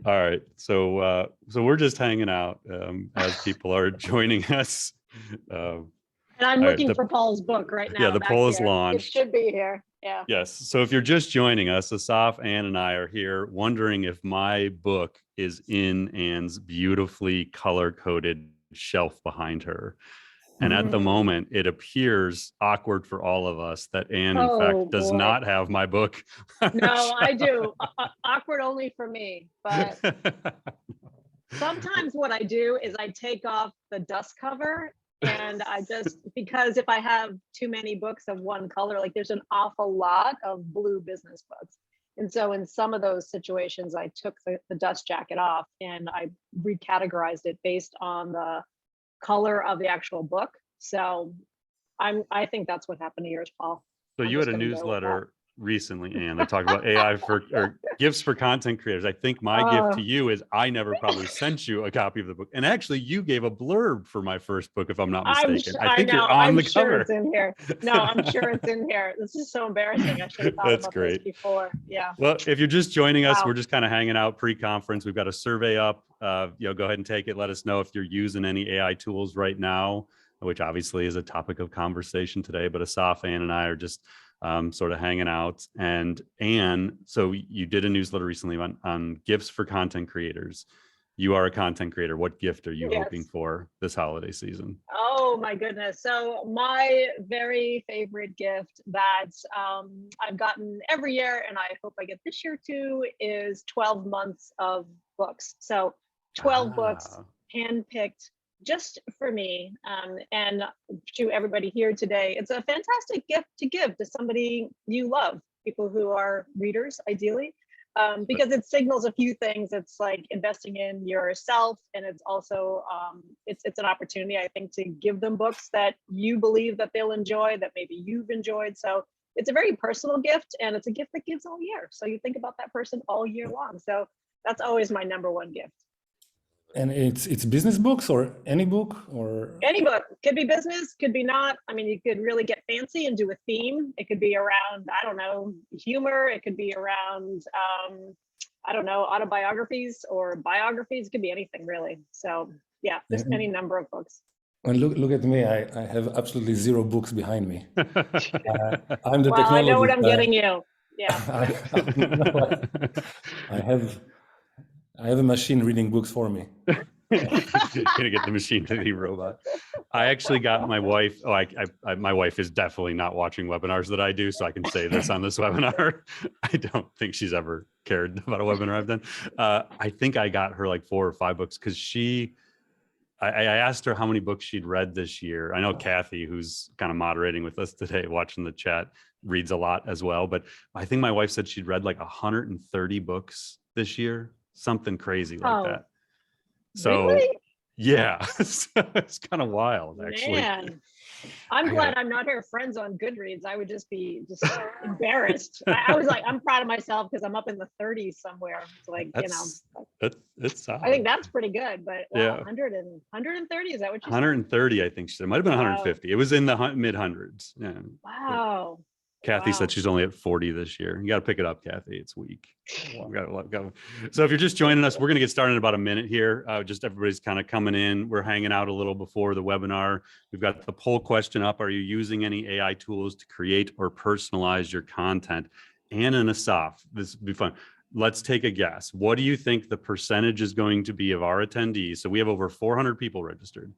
All right, so we're just hanging out as people are joining us. And I'm looking for Paul's book right now. Yeah, the poll is launched. It should be here. Yeah. Yes. So if you're just joining us, Assaf, Ann, and I are here wondering if my book is in Ann's beautifully color-coded shelf behind her. And at the moment, it appears awkward for all of us that Ann, in fact, does not have my book. No, I do. Awkward only for me. But sometimes what I do is I take off the dust cover, and I just, because if I have too many books of one color, like there's an awful lot of blue business books. And so in some of those situations, I took the dust jacket off and I recategorized it based on the color of the actual book. So I think that's what happened to yours, Paul. So you had a newsletter recently, Ann, that talked about AI or gifts for content creators. I think my gift to you is I never probably sent you a copy of the book. And actually you gave a blurb for my first book, if I'm not mistaken. I think you're on the cover. It's in here. No, I'm sure it's in here. This is so embarrassing. I should have thought about this before. Yeah. Well, if you're just joining us, we're just kind of hanging out pre-conference. We've got a survey up. Go ahead and take it. Let us know if you're using any AI tools right now, which obviously is a topic of conversation today. But Assaf, Ann, and I are just sort of hanging out. And Ann, so you did a newsletter recently on gifts for content creators. You are a content creator. What gift are you hoping for this holiday season? Oh my goodness. So my very favorite gift that I've gotten every year, and I hope I get this year too, is 12 months of books. So 12 books handpicked just for me, and to everybody here today. It's a fantastic gift to give to somebody you love, people who are readers, ideally, because it signals a few things. It's like investing in yourself, and it's also it's an opportunity, I think, to give them books that you believe that they'll enjoy, that maybe you've enjoyed. So it's a very personal gift, and it's a gift that gives all year. So you think about that person all year long. So that's always my number one gift. And it's business books or any book or any book. Could be business, could be not. I mean, you could really get fancy and do a theme. It could be around, I don't know, humor. It could be around, I don't know, autobiographies or biographies. It could be anything really. So yeah, there's any number of books. And look at me. I have absolutely zero books behind me. I'm the technology. I know what I'm getting you. Yeah. I have a machine reading books for me. Gonna get the machine to the robot. I actually got my wife. Oh, my wife is definitely not watching webinars that I do, so I can say this on this webinar. I don't think she's ever cared about a webinar I've done. I think I got her like 4 or 5 books because I asked her how many books she'd read this year. I know Kathy, who's kind of moderating with us today, watching the chat, reads a lot as well. But I think my wife said she'd read like 130 books this year. Something crazy like that. So really? Yeah, it's kind of wild, actually. Man, I'm glad I'm not her friends on Goodreads. I would just be embarrassed. I was like, I'm proud of myself because I'm up in the 30s somewhere. It's like, it's solid. I think that's pretty good, but wow, 130, is that what you said? 130, I think she said. It might have been 150. It was in the mid hundreds. Yeah. Wow. Kathy said she's only at 40 this year. You got to pick it up, Kathy. It's weak. So if you're just joining us, we're going to get started in about a minute here. Just everybody's kind of coming in. We're hanging out a little before the webinar. We've got the poll question up. Are you using any AI tools to create or personalize your content? Ann and Assaf, this would be fun. Let's take a guess. What do you think the percentage is going to be of our attendees? So we have over 400 people registered.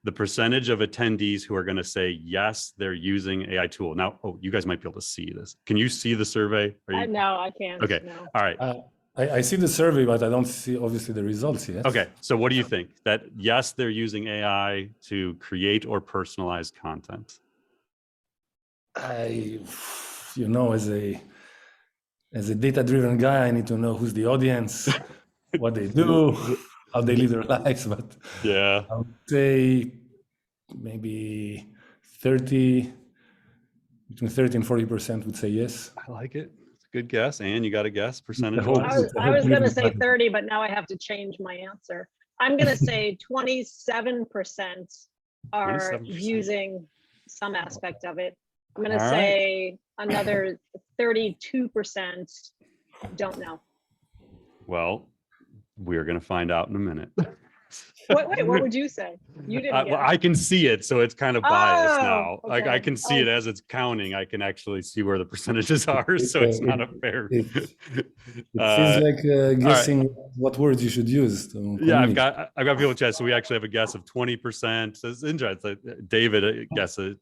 The percentage of attendees who are going to say, yes, they're using AI tool. Now, you guys might be able to see this. Can you see the survey? No, I can't. Okay. No. All right. I see the survey, but I don't see, obviously, the results yet. Okay. So what do you think? That, yes, they're using AI to create or personalize content? You know, as a data-driven guy, I need to know who's the audience, what they do, how they live their lives. But yeah, I would say maybe between 30 and 40% would say yes. I like it. It's a good guess. Ann, you got a guess percentage? I was going to say 30, but now I have to change my answer. I'm going to say 27% are 27%. Using some aspect of it. I'm going to say another 32% Don't know. Well, we're going to find out in a minute. Wait, what would you say? You didn't Well, get I can see it, so it's kind of biased now. Oh, Like I okay. can see it as it's counting. I can actually see where the percentages are, so it's not a fair. It feels like guessing what words you should use to Yeah, I've communicate. got people in chat, so we actually have a guess of 20%. So it's interesting. David guess it.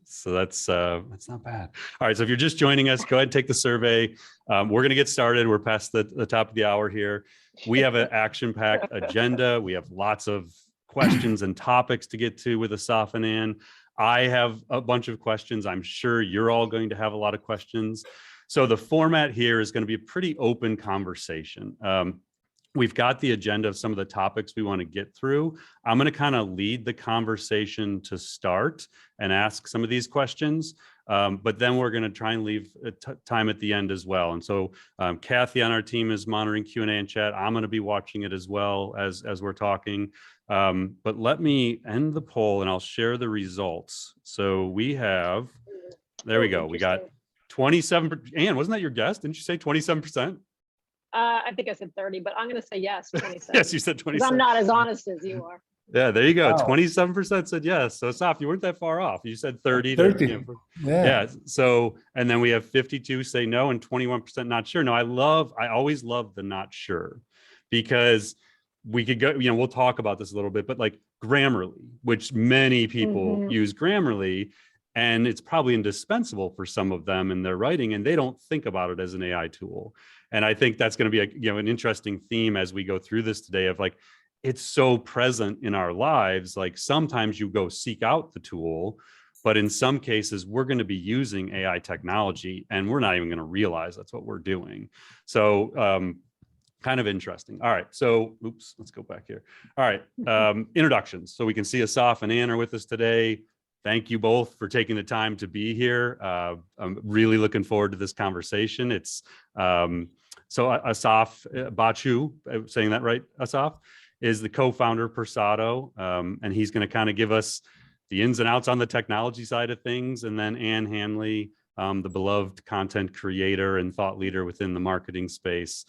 So that's not bad. All right, so if you're just joining us, go ahead and take the survey. We're going to get started. We're past the top of the hour here. We have an action-packed agenda. We have lots of questions and topics to get to with Assaf and Ann. I have a bunch of questions. I'm sure you're all going to have a lot of questions. So the format here is going to be a pretty open conversation. We've got the agenda of some of the topics we want to get through. I'm going to kind of lead the conversation to start and ask some of these questions, but then we're going to try and leave time at the end as well. And so Kathy on our team is monitoring Q&A and chat. I'm going to be watching it as well as we're talking. But let me end the poll and I'll share the results. So we have, there we go. We got 27%. Ann, wasn't that your guess? Didn't you say 27%? I think I said 30, but I'm going to say yes, 27. Yes, you said 27. I'm not as honest as you are. Yeah, there you go. Wow. 27% said yes. So Assaf, you weren't that far off. You said 30. 30. Yeah. So, and then we have 52 say no and 21% not sure. No, I always love the not sure, because we could go, we'll talk about this a little bit, but like Grammarly, which many people use Grammarly, and it's probably indispensable for some of them in their writing, and they don't think about it as an AI tool. And I think that's going to be an interesting theme as we go through this today of like, it's so present in our lives. Like sometimes you go seek out the tool, but in some cases we're going to be using AI technology and we're not even going to realize that's what we're doing. So kind of interesting. All right. So, oops, let's go back here. All right. Introductions. So we can see Assaf and Ann are with us today. Thank you both for taking the time to be here. I'm really looking forward to this conversation. It's so Assaf Baciu, saying that right, Assaf, is the co-founder of Persado, and he's going to kind of give us the ins and outs on the technology side of things. And then Ann Handley, the beloved content creator and thought leader within the marketing space,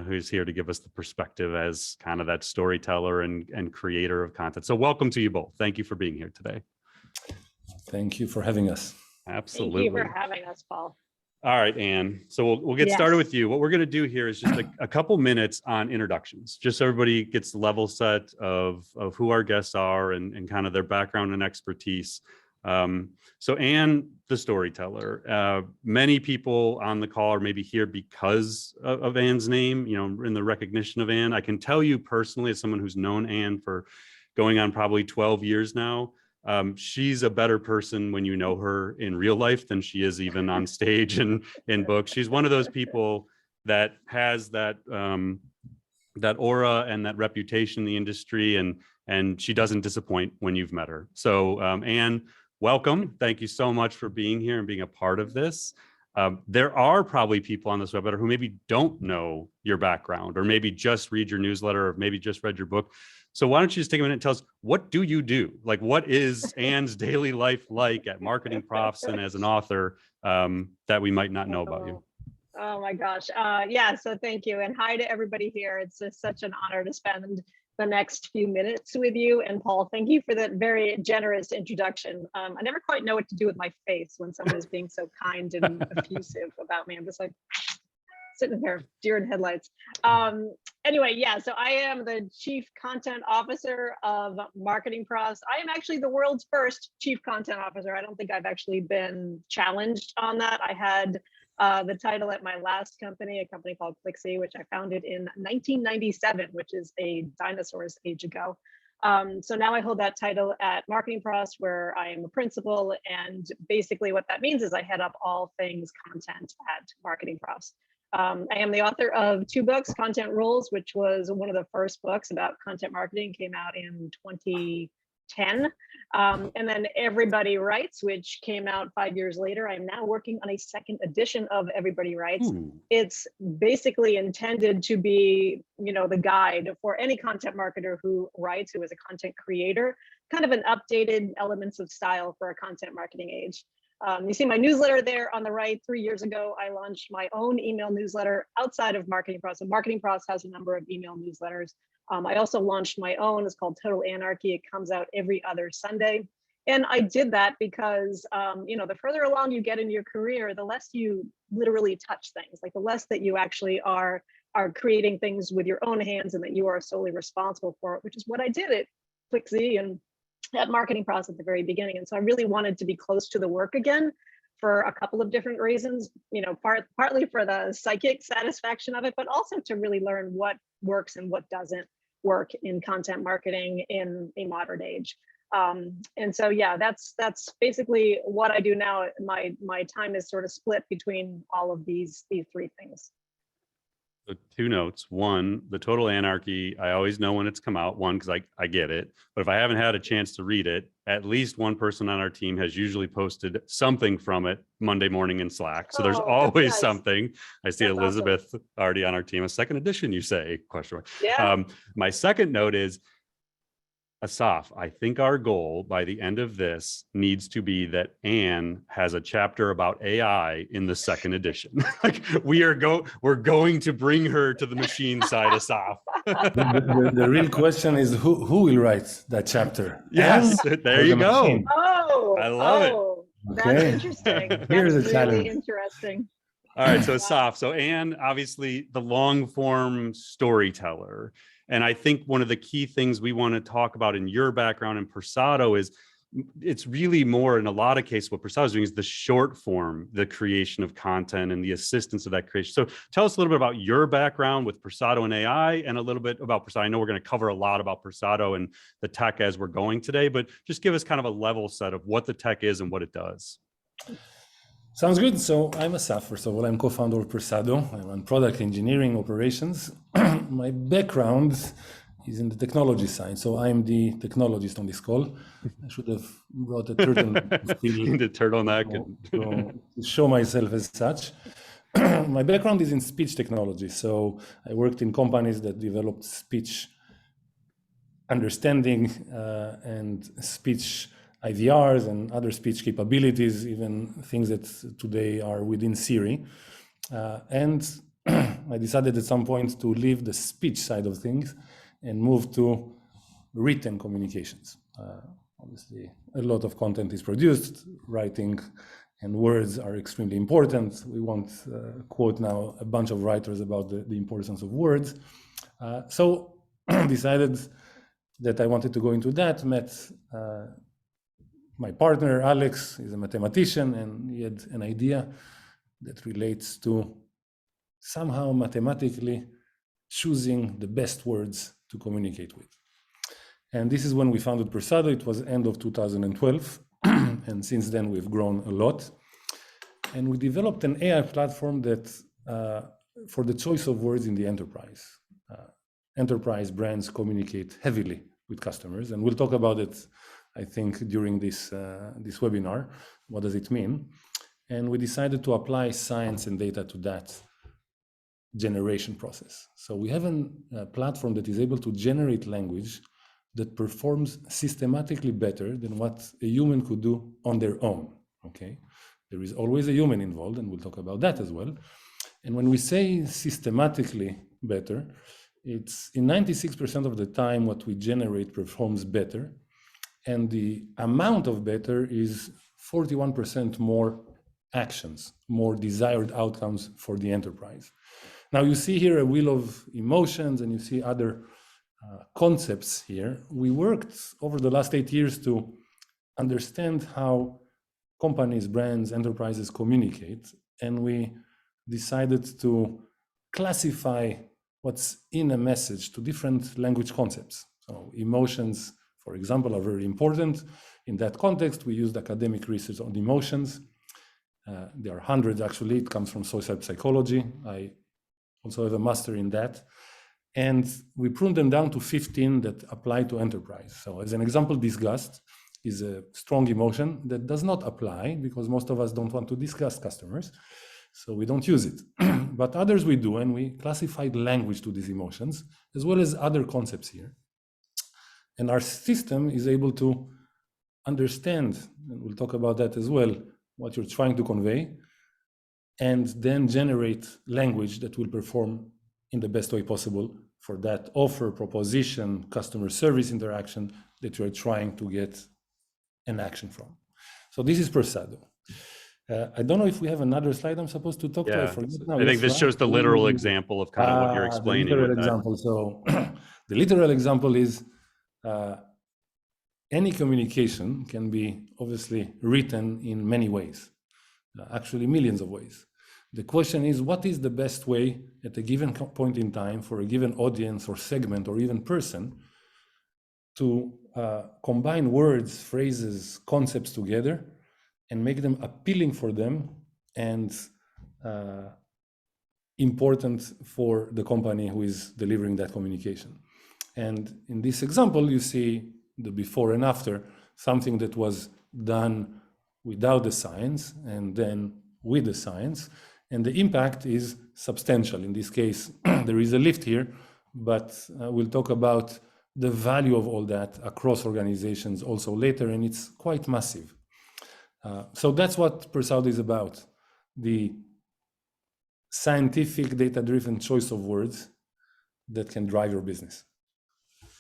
who's here to give us the perspective as kind of that storyteller and creator of content. So welcome to you both. Thank you for being here today. Thank you for having us. Absolutely. Thank you for having us, Paul. All right, Ann. So we'll get started with you. What we're going to do here is just a couple minutes on introductions, just so everybody gets the level set of who our guests are and kind of their background and expertise. So Ann, the storyteller, many people on the call are maybe here because of Ann's name, in the recognition of Ann. I can tell you personally, as someone who's known Ann for going on probably 12 years now, she's a better person when you know her in real life than she is even on stage and in books. She's one of those people that has that that aura and that reputation in the industry, and she doesn't disappoint when you've met her. So Ann, welcome. Thank you so much for being here and being a part of this. There are probably people on this webinar who maybe don't know your background, or maybe just read your newsletter, or maybe just read your book. So why don't you just take a minute and tell us, what do you do? Like, what is Ann's daily life like at MarketingProfs and as an author that we might not know about you? Oh my gosh. Yeah, so thank you. And hi to everybody here. It's just such an honor to spend the next few minutes with you. And Paul, thank you for that very generous introduction. I never quite know what to do with my face when someone is being so kind and effusive about me. I'm just like sitting here, deer in headlights. Anyway, yeah, so I am the Chief Content Officer of MarketingProfs. I am actually the world's first Chief Content Officer. I don't think I've actually been challenged on that. I had the title at my last company, a company called Clixy, which I founded in 1997, which is a dinosaur's age ago. So now I hold that title at MarketingProfs, where I am a principal. And basically what that means is I head up all things content at MarketingProfs. I am the author of 2 books, Content Rules, which was one of the first books about content marketing, came out in 2010. And then Everybody Writes, which came out 5 years later. I'm now working on a second edition of Everybody Writes. It's basically intended to be, the guide for any content marketer who writes, who is a content creator, kind of an updated Elements of Style for a content marketing age. You see my newsletter there on the right. 3 years ago, I launched my own email newsletter outside of MarketingProfs. So MarketingProfs has a number of email newsletters. I also launched my own. It's called Total Anarchy. It comes out every other Sunday. And I did that because, the further along you get in your career, the less you literally touch things, like the less that you actually are creating things with your own hands and that you are solely responsible for it, which is what I did at ClickZ and at MarketingProfs at the very beginning. And so I really wanted to be close to the work again for a couple of different reasons, partly for the psychic satisfaction of it, but also to really learn what works and what doesn't work in content marketing in a modern age. And so, yeah, that's basically what I do now. My time is sort of split between all of these three things. So 2 notes. One, the Total Anarchy, I always know when it's come out, one, because I get it. But if I haven't had a chance to read it, at least one person on our team has usually posted something from it Monday morning in Slack. So there's always nice. Something. I see That's Elizabeth awesome. already on our team. A second edition, you say? Question mark. Yeah. My second note is, Assaf, I think our goal by the end of this needs to be that Anne has a chapter about AI in the second edition. Like we're going to bring her to the machine side, Assaf. The real question is who will write that chapter? Yes, Anne there or you the go. machine? I love it. That's Okay. interesting. Here's That's a really challenge. interesting. All right, so Assaf, so Anne, obviously the long form storyteller. And I think one of the key things we want to talk about in your background in Persado is it's really more, in a lot of cases, what Persado is doing is the short form, the creation of content and the assistance of that creation. So tell us a little bit about your background with Persado and AI and a little bit about Persado. I know we're going to cover a lot about Persado and the tech as we're going today, but just give us kind of a level set of what the tech is and what it does. Sounds good. So I'm Assaf. First of all, I'm co-founder of Persado. I run product engineering operations. My background is in the technology side. So I'm the technologist on this call. I should have brought a turtleneck The turtleneck to show myself as such. My background is in speech technology. So I worked in companies that developed speech understanding and speech IVRs and other speech capabilities, even things that today are within Siri. And I decided at some point to leave the speech side of things and move to written communications. Obviously, a lot of content is produced, writing and words are extremely important. We won't quote now a bunch of writers about the importance of words. So decided that I wanted to go into that, met my partner, Alex, is a mathematician, and he had an idea that relates to somehow mathematically choosing the best words to communicate with. And this is when we founded Persado. It was end of 2012. And since then, we've grown a lot. And we developed an AI platform that for the choice of words in the enterprise. Enterprise brands communicate heavily with customers. And we'll talk about it, I think, during this webinar. What does it mean? And we decided to apply science and data to that generation process. So we have a platform that is able to generate language that performs systematically better than what a human could do on their own, okay? There is always a human involved, and we'll talk about that as well. And when we say systematically better, it's in 96% of the time what we generate performs better, and the amount of better is 41% more actions, more desired outcomes for the enterprise. Now you see here a wheel of emotions, and you see other concepts here. We worked over the last 8 years to understand how companies, brands, enterprises communicate, and we decided to classify what's in a message to different language concepts. So emotions, for example, are very important. In that context, we used academic research on emotions. There are hundreds, actually. It comes from social psychology. I also have a master in that. And we pruned them down to 15 that apply to enterprise. So as an example, disgust is a strong emotion that does not apply because most of us don't want to disgust customers. So we don't use it. But others we do, and we classified language to these emotions, as well as other concepts here. And our system is able to understand, and we'll talk about that as well, what you're trying to convey, and then generate language that will perform in the best way possible for that offer, proposition, customer service interaction that you're trying to get an action from. So this is Persado. I don't know if we have another slide I'm supposed to talk to. I forget now. I think this shows the literal example of kind of what you're explaining. The literal example. So the literal example is any communication can be obviously written in many ways, actually millions of ways. The question is, what is the best way at a given point in time for a given audience or segment or even person to combine words, phrases, concepts together and make them appealing for them and important for the company who is delivering that communication. And in this example, you see the before and after, something that was done without the science and then with the science. And the impact is substantial. In this case, there is a lift here, but we'll talk about the value of all that across organizations also later, and it's quite massive. So that's what Persado is about, the scientific data-driven choice of words that can drive your business.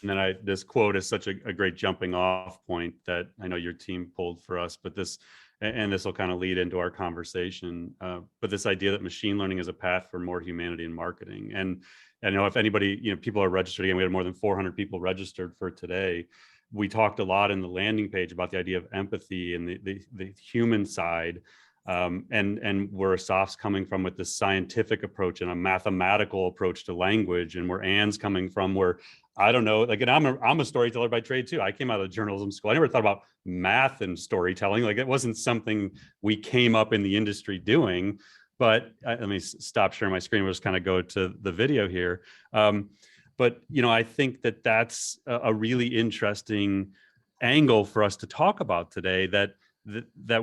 And then this quote is such a great jumping off point that I know your team pulled for us, but this will kind of lead into our conversation. But this idea that machine learning is a path for more humanity in marketing. And I know if anybody, people are registered, again, we had more than 400 people registered for today. We talked a lot in the landing page about the idea of empathy and the human side. And where Assaf's coming from with this scientific approach and a mathematical approach to language, and where Anne's coming from, where I don't know, like, and I'm a storyteller by trade too. I came out of journalism school. I never thought about math and storytelling. Like, it wasn't something we came up in the industry doing. But let me stop sharing my screen. We'll just kind of go to the video here. But I think that that's a really interesting angle for us to talk about today. That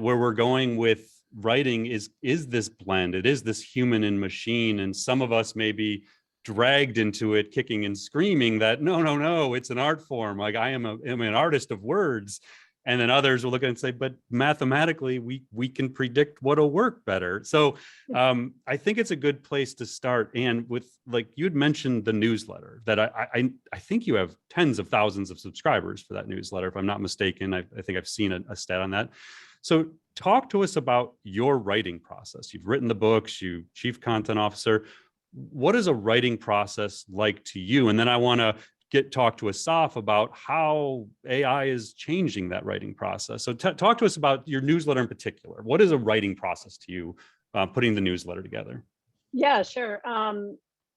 where we're going with writing is this blend. It is this human and machine, and some of us may be dragged into it kicking and screaming that no, it's an art form. Like, I'm an artist of words. And then others will look at it and say, but mathematically we can predict what'll work better. So I think it's a good place to start. And with, like, you'd mentioned the newsletter, that I think you have tens of thousands of subscribers for that newsletter, if I'm not mistaken. I think I've seen a stat on that. So talk to us about your writing process. You've written the books, you Chief Content Officer. What is a writing process like to you? And then I want to talk to Assaf about how AI is changing that writing process. So talk to us about your newsletter in particular. What is a writing process to you, putting the newsletter together? Yeah, sure.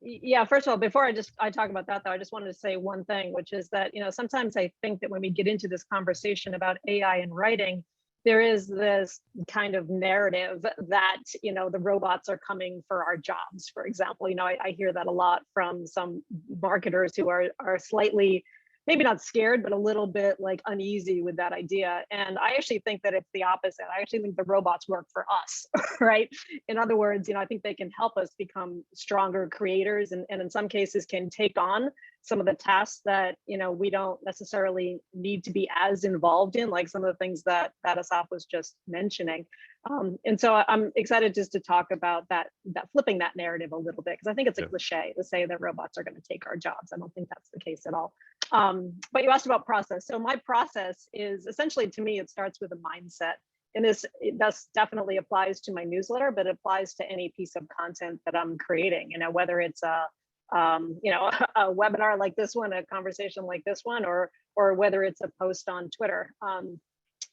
Yeah, first of all, before I talk about that, though, I just wanted to say one thing, which is that, sometimes I think that when we get into this conversation about AI and writing, there is this kind of narrative that, the robots are coming for our jobs, for example. I hear that a lot from some marketers who are slightly, maybe not scared, but a little bit like uneasy with that idea. And I actually think that it's the opposite. I actually think the robots work for us, right? In other words, I think they can help us become stronger creators, and in some cases can take on some of the tasks that, we don't necessarily need to be as involved in, like some of the things that Assaf was just mentioning. And so I'm excited just to talk about that flipping that narrative a little bit, because I think it's a cliche to say that robots are going to take our jobs. I don't think that's the case at all. But you asked about process. So my process is essentially, to me, it starts with a mindset. And this definitely applies to my newsletter, but it applies to any piece of content that I'm creating, whether it's a webinar like this one, a conversation like this one, or whether it's a post on Twitter.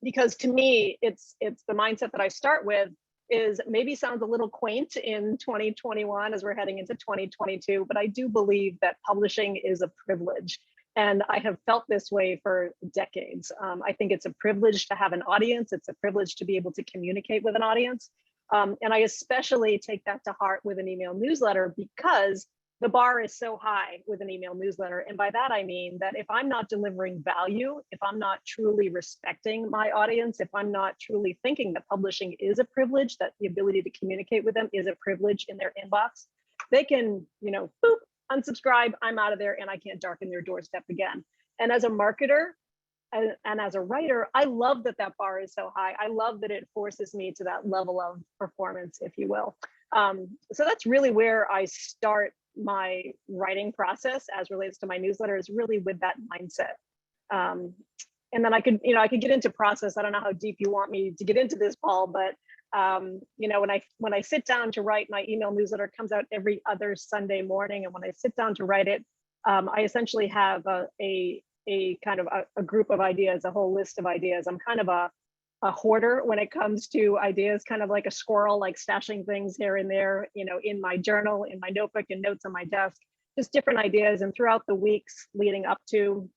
Because to me, it's the mindset that I start with is maybe sounds a little quaint in 2021 as we're heading into 2022, but I do believe that publishing is a privilege. And I have felt this way for decades. I think it's a privilege to have an audience. It's a privilege to be able to communicate with an audience. And I especially take that to heart with an email newsletter, because the bar is so high with an email newsletter. And by that, I mean that if I'm not delivering value, if I'm not truly respecting my audience, if I'm not truly thinking that publishing is a privilege, that the ability to communicate with them is a privilege in their inbox, they can, boop, unsubscribe, I'm out of there, and I can't darken their doorstep again. And as a marketer, and as a writer, I love that that bar is so high. I love that it forces me to that level of performance, if you will. So that's really where I start my writing process as relates to my newsletter, is really with that mindset. And then I could get into process. I don't know how deep you want me to get into this, Paul, but when I sit down to write my email newsletter, it comes out every other Sunday morning. And when I sit down to write it, I essentially have a kind of a group of ideas, a whole list of ideas. I'm kind of a hoarder when it comes to ideas, kind of like a squirrel, like stashing things here and there, in my journal, in my notebook, and notes on my desk, just different ideas. And throughout the weeks leading up to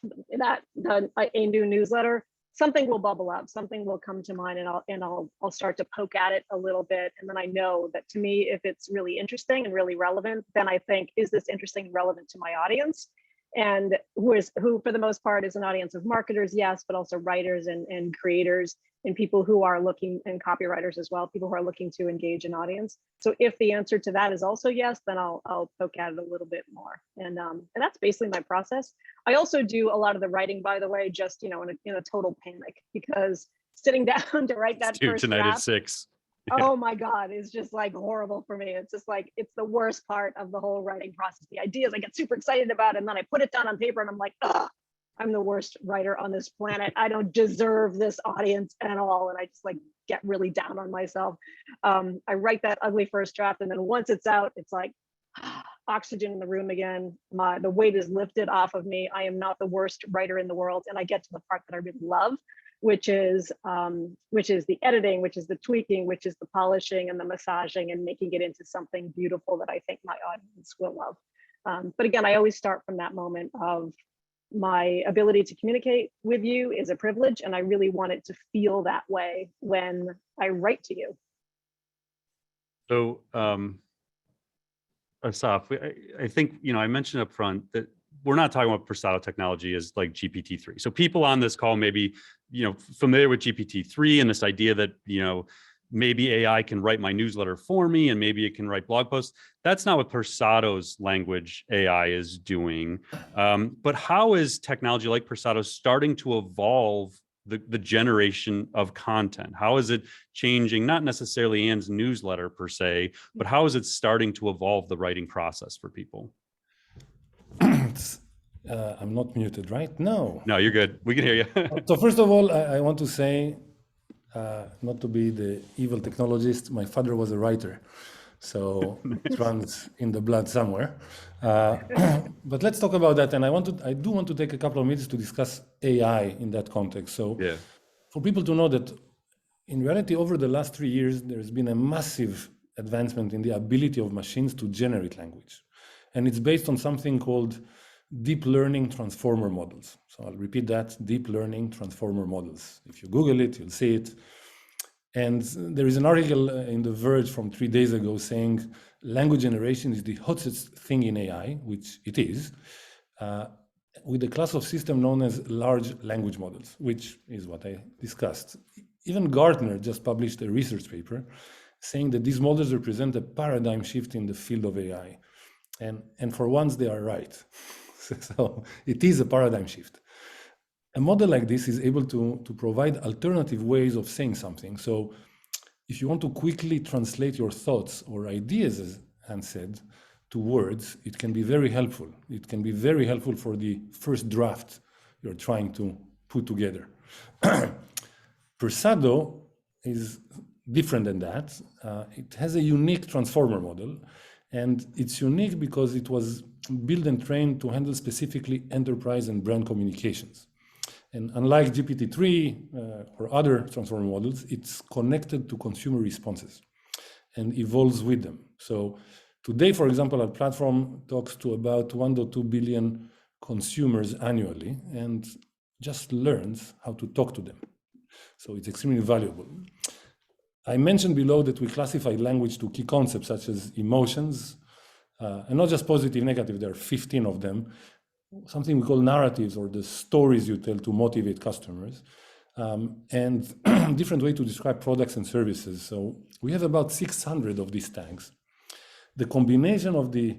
a new newsletter, something will bubble up, something will come to mind, and I'll start to poke at it a little bit. And then I know that, to me, if it's really interesting and really relevant, then I think, is this interesting and relevant to my audience? And who for the most part is an audience of marketers, yes, but also writers and creators and people who are looking, and copywriters as well, people who are looking to engage an audience. So if the answer to that is also yes, then I'll poke at it a little bit more. And that's basically my process. I also do a lot of the writing, by the way, just in a total panic, because sitting down to write that first tonight draft, at 6. Yeah. Oh my God, it's just like horrible for me. It's just like, it's the worst part of the whole writing process. The ideas I get super excited about, and then I put it down on paper and I'm like, ugh, I'm the worst writer on this planet. I don't deserve this audience at all. And I just like get really down on myself. I write that ugly first draft, and then once it's out, it's like oxygen in the room again. The weight is lifted off of me. I am not the worst writer in the world. And I get to the part that I really love, which is the editing, which is the tweaking, which is the polishing and the massaging and making it into something beautiful that I think my audience will love. But again, I always start from that moment of, my ability to communicate with you is a privilege, and I really want it to feel that way when I write to you. So, Assaf, I think, I mentioned up front that we're not talking about Persado technology as like GPT-3. So people on this call may be, familiar with GPT-3 and this idea that, maybe AI can write my newsletter for me, and maybe it can write blog posts. That's not what Persado's language AI is doing. But how is technology like Persado starting to evolve the generation of content? How is it changing, not necessarily Anne's newsletter per se, but how is it starting to evolve the writing process for people? I'm not muted, right? No, you're good. We can hear you. So first of all, I want to say, not to be the evil technologist, my father was a writer, so it runs in the blood somewhere. But let's talk about that. And I do want to take a couple of minutes to discuss AI in that context. So yeah, for people to know that in reality, over the last 3 years, there's been a massive advancement in the ability of machines to generate language. And it's based on something called deep learning transformer models. So I'll repeat that, deep learning transformer models. If you Google it, you'll see it. And there is an article in The Verge from 3 days ago saying language generation is the hottest thing in AI, which it is, with a class of system known as large language models, which is what I discussed. Even Gartner just published a research paper saying that these models represent a paradigm shift in the field of AI. And for once, they are right. So it is a paradigm shift. A model like this is able to provide alternative ways of saying something. So if you want to quickly translate your thoughts or ideas, as Anne said, to words, it can be very helpful. It can be very helpful for the first draft you're trying to put together. Persado is different than that. It has a unique transformer model, and it's unique because it was built and trained to handle specifically enterprise and brand communications. And unlike GPT-3 or other transformer models, it's connected to consumer responses and evolves with them. So today, for example, our platform talks to about 1.2 billion consumers annually and just learns how to talk to them. So it's extremely valuable. I mentioned below that we classify language to key concepts such as emotions, and not just positive, negative, there are 15 of them, something we call narratives, or the stories you tell to motivate customers, and different way to describe products and services. So we have about 600 of these tags. The combination of the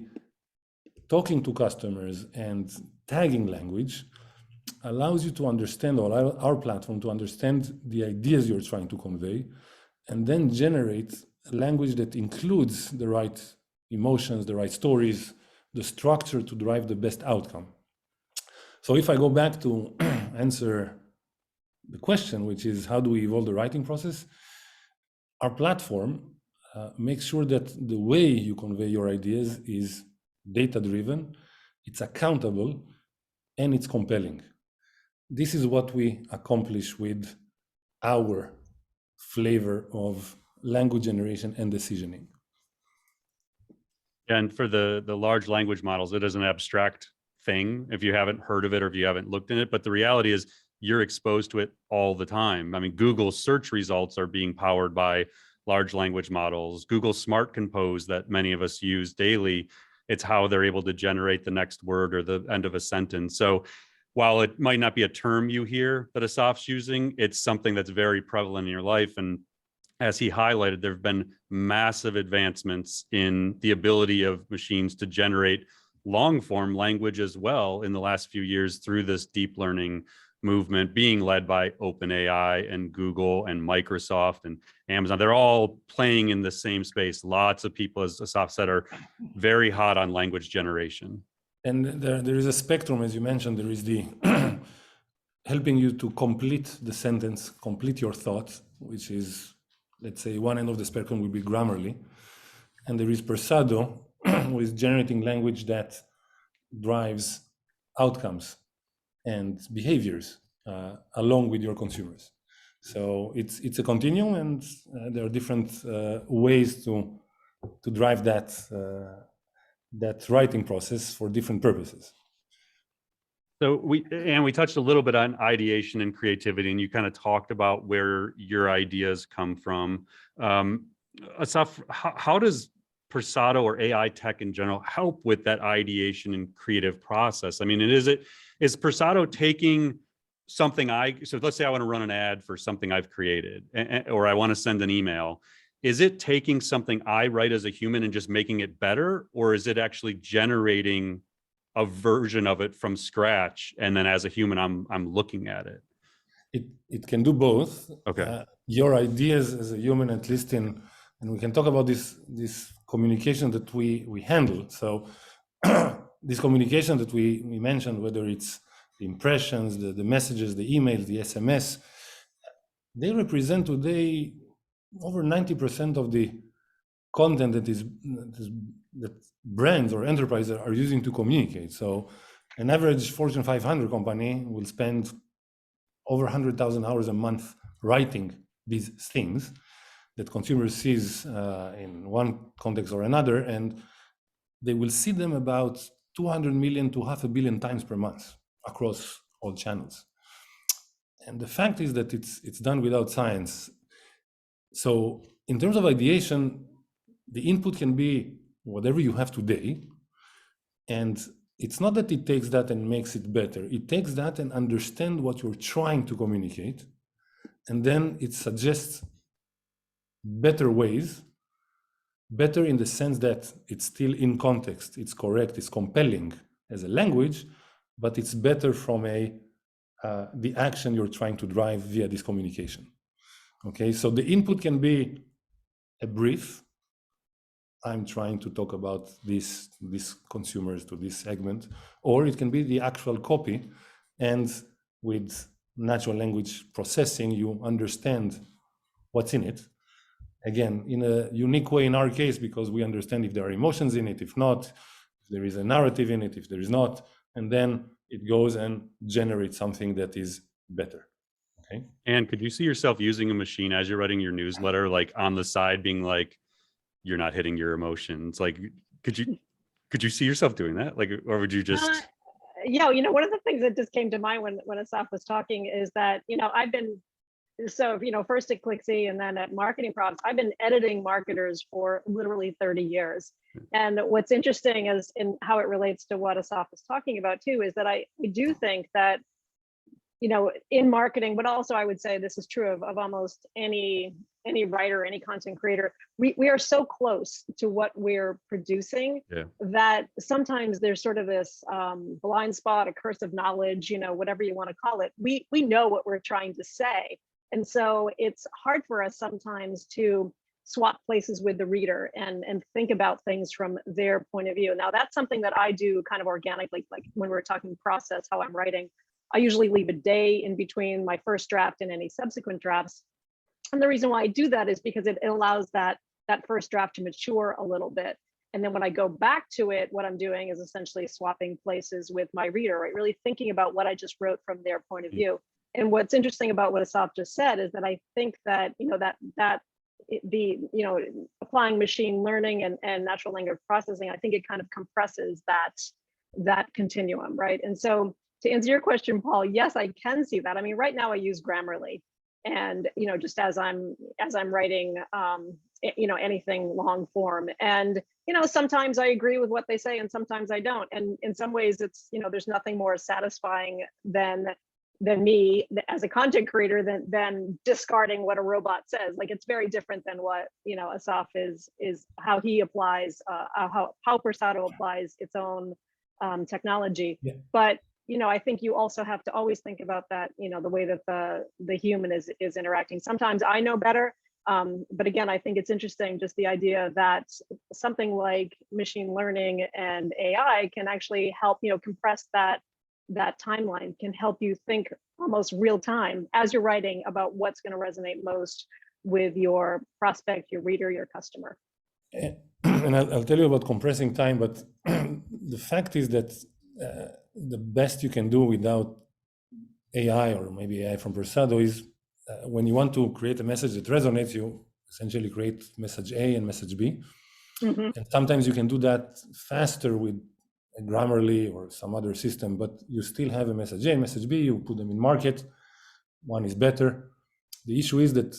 talking to customers and tagging language allows you to understand, or our platform to understand the ideas you're trying to convey, and then generate a language that includes the right emotions, the right stories, the structure to drive the best outcome. So if I go back to answer the question, which is how do we evolve the writing process? Our platform makes sure that the way you convey your ideas is data-driven, it's accountable, and it's compelling. This is what we accomplish with our flavor of language generation and decisioning. And for the large language models, it is an abstract thing if you haven't heard of it or if you haven't looked in it. But the reality is you're exposed to it all the time. I mean, Google's search results are being powered by large language models. Google Smart Compose that many of us use daily, it's how they're able to generate the next word or the end of a sentence. So while it might not be a term you hear that Assaf's using, it's something that's very prevalent in your life. And as he highlighted, there have been massive advancements in the ability of machines to generate long form language as well in the last few years through this deep learning movement being led by OpenAI and Google and Microsoft and Amazon. They're all playing in the same space. Lots of people, as Assaf said, are very hot on language generation. And there is a spectrum, as you mentioned. There is the helping you to complete the sentence, complete your thoughts, which is, let's say, one end of the spectrum would be Grammarly. And there is Persado, who is generating language that drives outcomes and behaviors along with your consumers. So it's a continuum, and there are different ways to drive that writing process for different purposes. So we touched a little bit on ideation and creativity, and you kind of talked about where your ideas come from. Assaf, how does Persado or AI tech in general help with that ideation and creative process? I mean, is Persado taking something so let's say I want to run an ad for something I've created, or I want to send an email. Is it taking something I write as a human and just making it better, or is it actually generating a version of it from scratch, and then as a human I'm looking at it? It can do both. Okay. Your ideas as a human, at least and we can talk about this communication that we handle. So this communication that we mentioned, whether it's the impressions, the messages, the emails, the SMS, they represent today over 90% of the content that brands or enterprises are using to communicate. So an average Fortune 500 company will spend over 100,000 hours a month writing these things that consumers sees in one context or another, and they will see them about 200 million to 500 million times per month across all channels. And the fact is that it's done without science. So in terms of ideation, the input can be whatever you have today. And it's not that it takes that and makes it better. It takes that and understands what you're trying to communicate. And then it suggests better ways, better in the sense that it's still in context, it's correct, it's compelling as a language, but it's better from the action you're trying to drive via this communication. Okay, so the input can be a brief. I'm trying to talk about these consumers to this segment, or it can be the actual copy, and with natural language processing, you understand what's in it. Again, in a unique way in our case, because we understand if there are emotions in it, if not, if there is a narrative in it, if there is not, and then it goes and generates something that is better. Okay. And could you see yourself using a machine as you're writing your newsletter, like on the side being like, you're not hitting your emotions? Like, could you see yourself doing that? Like, or would you just? Yeah, one of the things that just came to mind when Assaf was talking is that, I've been, first at ClickZ and then at MarketingProfs, I've been editing marketers for literally 30 years. And what's interesting is in how it relates to what Assaf was talking about too, is that I do think that, in marketing, but also I would say this is true of almost any any writer, any content creator, we are so close to what we're producing that sometimes there's sort of this blind spot, a curse of knowledge, whatever you want to call it. We know what we're trying to say. And so it's hard for us sometimes to swap places with the reader and think about things from their point of view. Now, that's something that I do kind of organically, like when we're talking process, how I'm writing. I usually leave a day in between my first draft and any subsequent drafts. And the reason why I do that is because it allows that first draft to mature a little bit. And then when I go back to it, what I'm doing is essentially swapping places with my reader, right? Really thinking about what I just wrote from their point of view. And what's interesting about what Assaf just said is that I think that, applying machine learning and natural language processing, I think it kind of compresses that continuum, right? And so to answer your question, Paul, yes, I can see that. I mean, right now I use Grammarly, and just as I'm writing, anything long form, and sometimes I agree with what they say, and sometimes I don't. And in some ways, it's there's nothing more satisfying than me as a content creator than discarding what a robot says. Like, it's very different than what Assaf is how he applies how Persado applies its own technology. Yeah. But I think you also have to always think about that, the way that the human is interacting. Sometimes I know better, but again, I think it's interesting, just the idea that something like machine learning and AI can actually help, compress that timeline, can help you think almost real time as you're writing about what's going to resonate most with your prospect, your reader, your customer. And I'll tell you about compressing time, but the fact is that the best you can do without AI, or maybe AI from Persado, is when you want to create a message that resonates, you essentially create message A and message B. Mm-hmm. And sometimes you can do that faster with a Grammarly or some other system, but you still have a message A and message B, you put them in market, one is better. The issue is that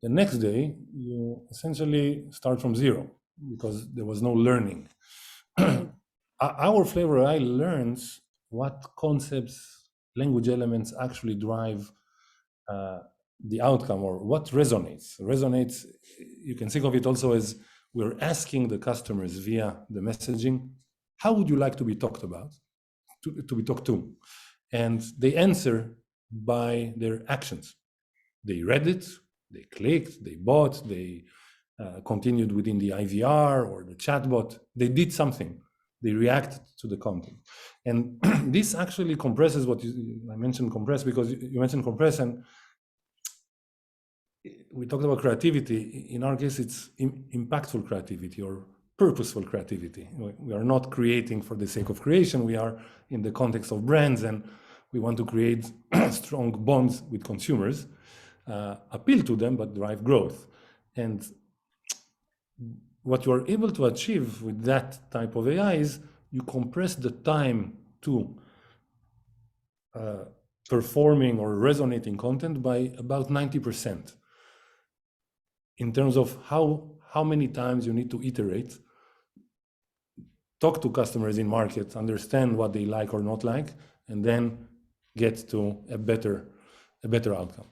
the next day, you essentially start from zero because there was no learning. Our Flavor AI learns what concepts, language elements actually drive the outcome, or what resonates. Resonates, you can think of it also as we're asking the customers via the messaging, how would you like to be talked about, to be talked to? And they answer by their actions. They read it, they clicked, they bought, they continued within the IVR or the chatbot. They did something. They react to the content. And this actually compresses what I mentioned compress, because you mentioned compress, and we talked about creativity. In our case, it's impactful creativity or purposeful creativity. We are not creating for the sake of creation. We are in the context of brands, and we want to create strong bonds with consumers, appeal to them, but drive growth. And what you are able to achieve with that type of AI is you compress the time to performing or resonating content by about 90%. In terms of how many times you need to iterate, talk to customers in market, understand what they like or not like, and then get to a better outcome.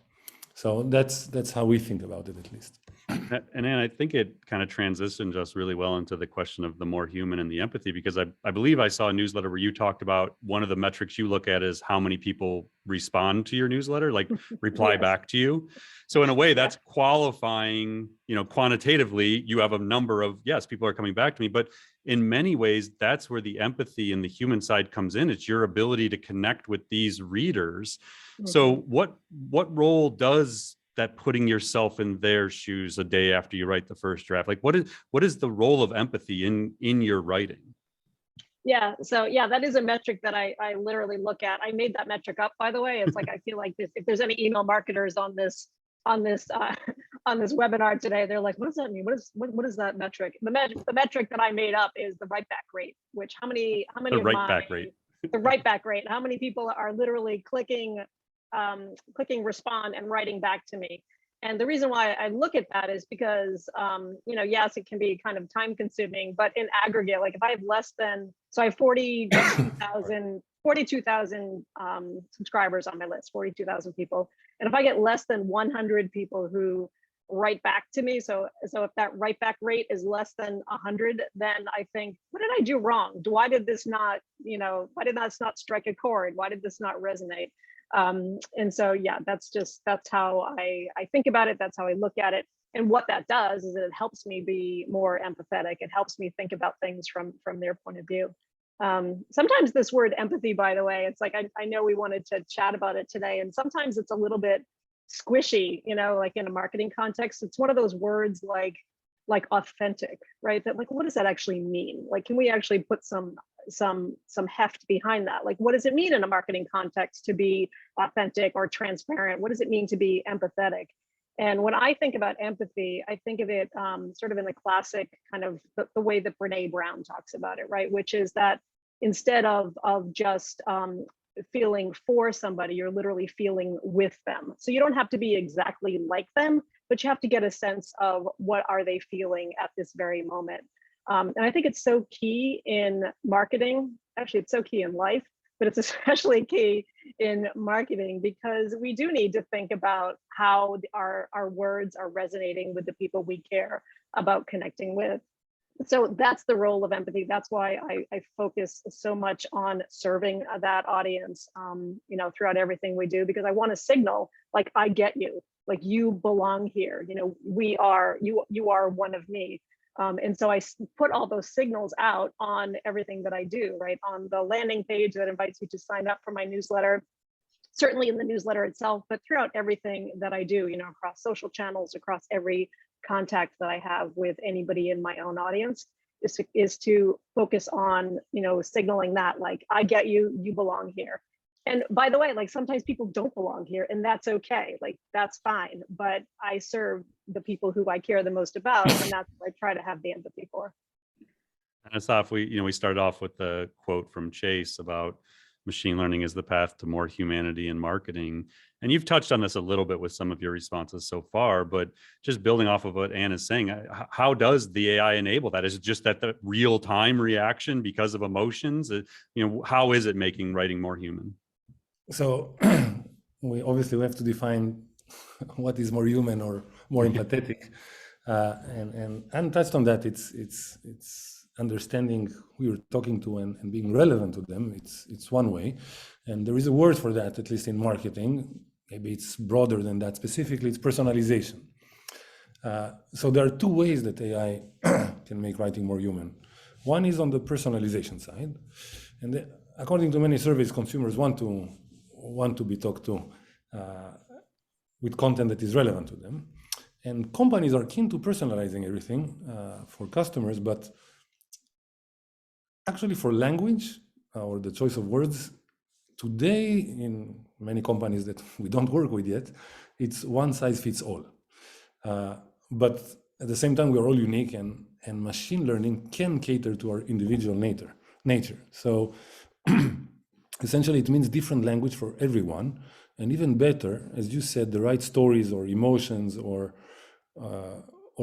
So that's how we think about it, at least. And then I think it kind of transitioned just really well into the question of the more human and the empathy, because I believe I saw a newsletter where you talked about one of the metrics you look at is how many people respond to your newsletter, like reply yes. back to you. So in a way that's qualifying, quantitatively, you have a number of, yes, people are coming back to me, but in many ways, that's where the empathy and the human side comes in. It's your ability to connect with these readers. Mm-hmm. So what role does that putting yourself in their shoes a day after you write the first draft, like what is the role of empathy in your writing? Yeah, so yeah, that is a metric that I literally look at. I made that metric up, by the way. It's like, I feel like if there's any email marketers on this webinar today, they're like, what does that mean? What is that metric? The metric that I made up is the write back rate, which how many the write back rate. The write back rate. How many people are literally clicking respond and writing back to me? And the reason why I look at that is because, yes, it can be kind of time consuming, but in aggregate, like if I have less than, so I have 42,000 subscribers on my list, 42,000 people. And if I get less than 100 people who right back to me. So if that right back rate is less than 100, then I think, what did I do wrong? Why did this not, why did this not strike a chord? Why did this not resonate? And so, yeah, that's how I think about it. That's how I look at it. And what that does is it helps me be more empathetic. It helps me think about things from their point of view. Sometimes this word empathy, by the way, it's like, I know we wanted to chat about it today, and sometimes it's a little bit squishy, like in a marketing context. It's one of those words like authentic, right? That like, what does that actually mean? Like, can we actually put some heft behind that? Like, what does it mean in a marketing context to be authentic or transparent? What does it mean to be empathetic? And when I think about empathy, I think of it sort of in the classic kind of the way that Brene Brown talks about it, right? Which is that instead of just feeling for somebody, you're literally feeling with them. So you don't have to be exactly like them, but you have to get a sense of what are they feeling at this very moment. And I think it's so key in marketing. Actually, it's so key in life, but it's especially key in marketing, because we do need to think about how our words are resonating with the people we care about connecting with. So that's the role of empathy. That's why I focus so much on serving that audience, throughout everything we do, because I want to signal, like, I get you, like, you belong here. You are one of me. And so I put all those signals out on everything that I do, right? On the landing page that invites you to sign up for my newsletter, certainly in the newsletter itself, but throughout everything that I do, across social channels, across every contact that I have with anybody in my own audience, is to focus on, signaling that, like, I get you, you belong here. And by the way, like, sometimes people don't belong here, and that's okay. Like, that's fine. But I serve the people who I care the most about, and that's what I try to have the empathy for. And Assaf, we started off with the quote from Chase about machine learning is the path to more humanity in marketing. And you've touched on this a little bit with some of your responses so far, but just building off of what Anne is saying, how does the AI enable that? Is it just that the real-time reaction because of emotions? How is it making writing more human? So we have to define what is more human or more empathetic. And Anne touched on that. It's understanding who you're talking to and being relevant to them. It's one way, and there is a word for that, at least in marketing. Maybe it's broader than that. Specifically, it's personalization. So there are two ways that AI can make writing more human. One is on the personalization side, and according to many surveys, consumers want to be talked to with content that is relevant to them, and companies are keen to personalizing everything for customers, but actually for language or the choice of words, today in many companies that we don't work with yet, it's one size fits all. But at the same time, we are all unique, and machine learning can cater to our individual nature. So essentially, it means different language for everyone, and even better, as you said, the right stories or emotions or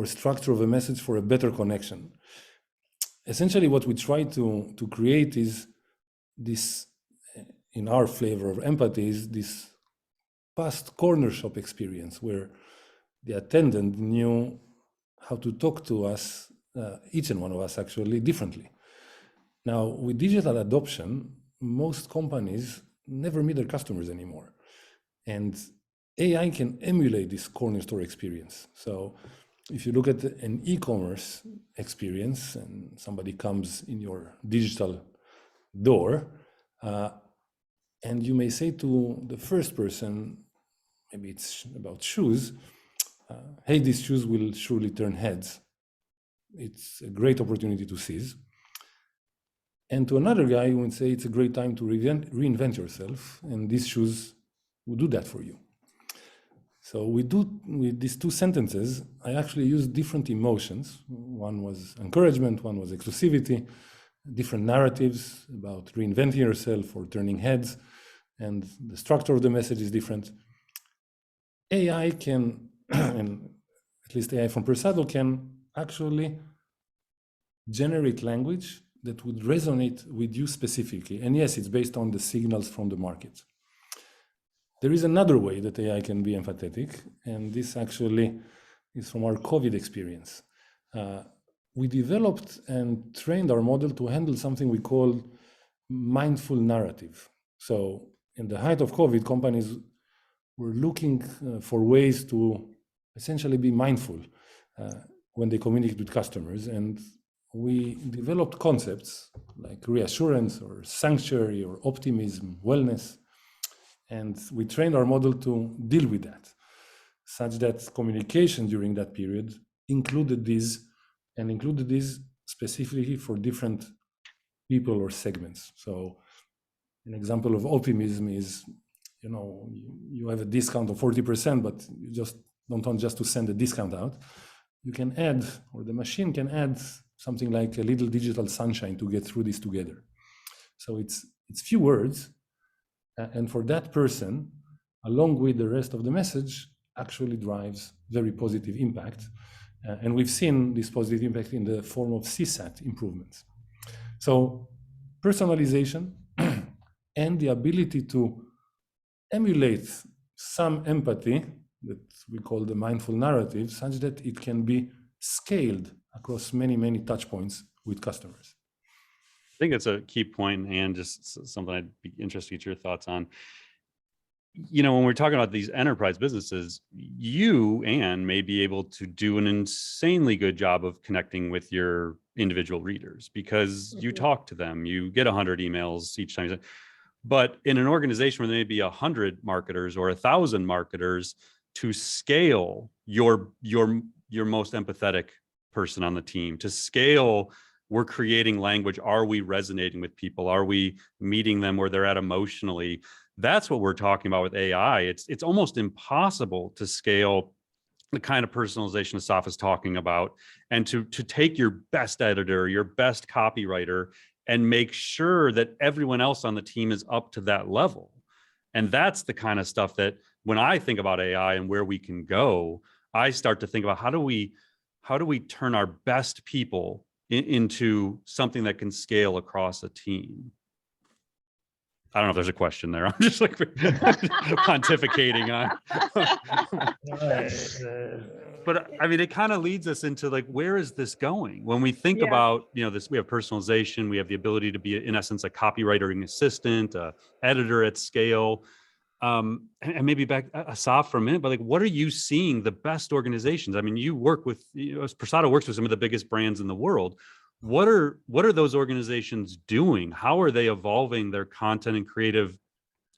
structure of a message for a better connection. Essentially, what we try to create is this, in our flavor of empathy, is this past corner shop experience where the attendant knew how to talk to us, each and one of us actually, differently. Now, with digital adoption, most companies never meet their customers anymore. And AI can emulate this corner store experience. So if you look at an e-commerce experience and somebody comes in your digital door, and you may say to the first person, maybe it's about shoes, hey, these shoes will surely turn heads. It's a great opportunity to seize. And to another guy, you would say it's a great time to reinvent yourself, and these shoes will do that for you. So with these two sentences, I actually used different emotions. One was encouragement, one was exclusivity, different narratives about reinventing yourself or turning heads, and the structure of the message is different. AI can, and at least AI from Persado, can actually generate language that would resonate with you specifically. And yes, it's based on the signals from the market. There is another way that AI can be empathetic, and this actually is from our COVID experience. We developed and trained our model to handle something we call mindful narrative. So in the height of COVID, companies were looking for ways to essentially be mindful when they communicate with customers. And we developed concepts like reassurance or sanctuary or optimism, wellness. And we trained our model to deal with that, such that communication during that period included these specifically for different people or segments. So an example of optimism is, you have a discount of 40%, but you just don't want just to send a discount out. You can add, or the machine can add something like a little digital sunshine to get through this together. So it's few words, and for that person, along with the rest of the message, actually drives very positive impact. And we've seen this positive impact in the form of CSAT improvements. So personalization and the ability to emulate some empathy that we call the mindful narrative, such that it can be scaled across many, many touch points with customers. I think it's a key point, and just something I'd be interested to get your thoughts on. When we're talking about these enterprise businesses, you, Anne, may be able to do an insanely good job of connecting with your individual readers because you talk to them, you get 100 emails each time. But in an organization where there may be 100 marketers or 1,000 marketers, to scale your most empathetic person on the team, to scale, we're creating language. Are we resonating with people? Are we meeting them where they're at emotionally? That's what we're talking about with AI. It's almost impossible to scale the kind of personalization Assaf is talking about, and to take your best editor, your best copywriter, and make sure that everyone else on the team is up to that level. And that's the kind of stuff that when I think about AI and where we can go, I start to think about how do we turn our best people into something that can scale across a team. I don't know if there's a question there. I'm just like pontificating on. But I mean, it kind of leads us into like, where is this going? When we think about, this, we have personalization, we have the ability to be, in essence, a copywriting assistant, a editor at scale. And maybe back Assaf for a minute, but like, what are you seeing the best organizations? I mean, you work with, Persado works with some of the biggest brands in the world. What are those organizations doing? How are they evolving their content and creative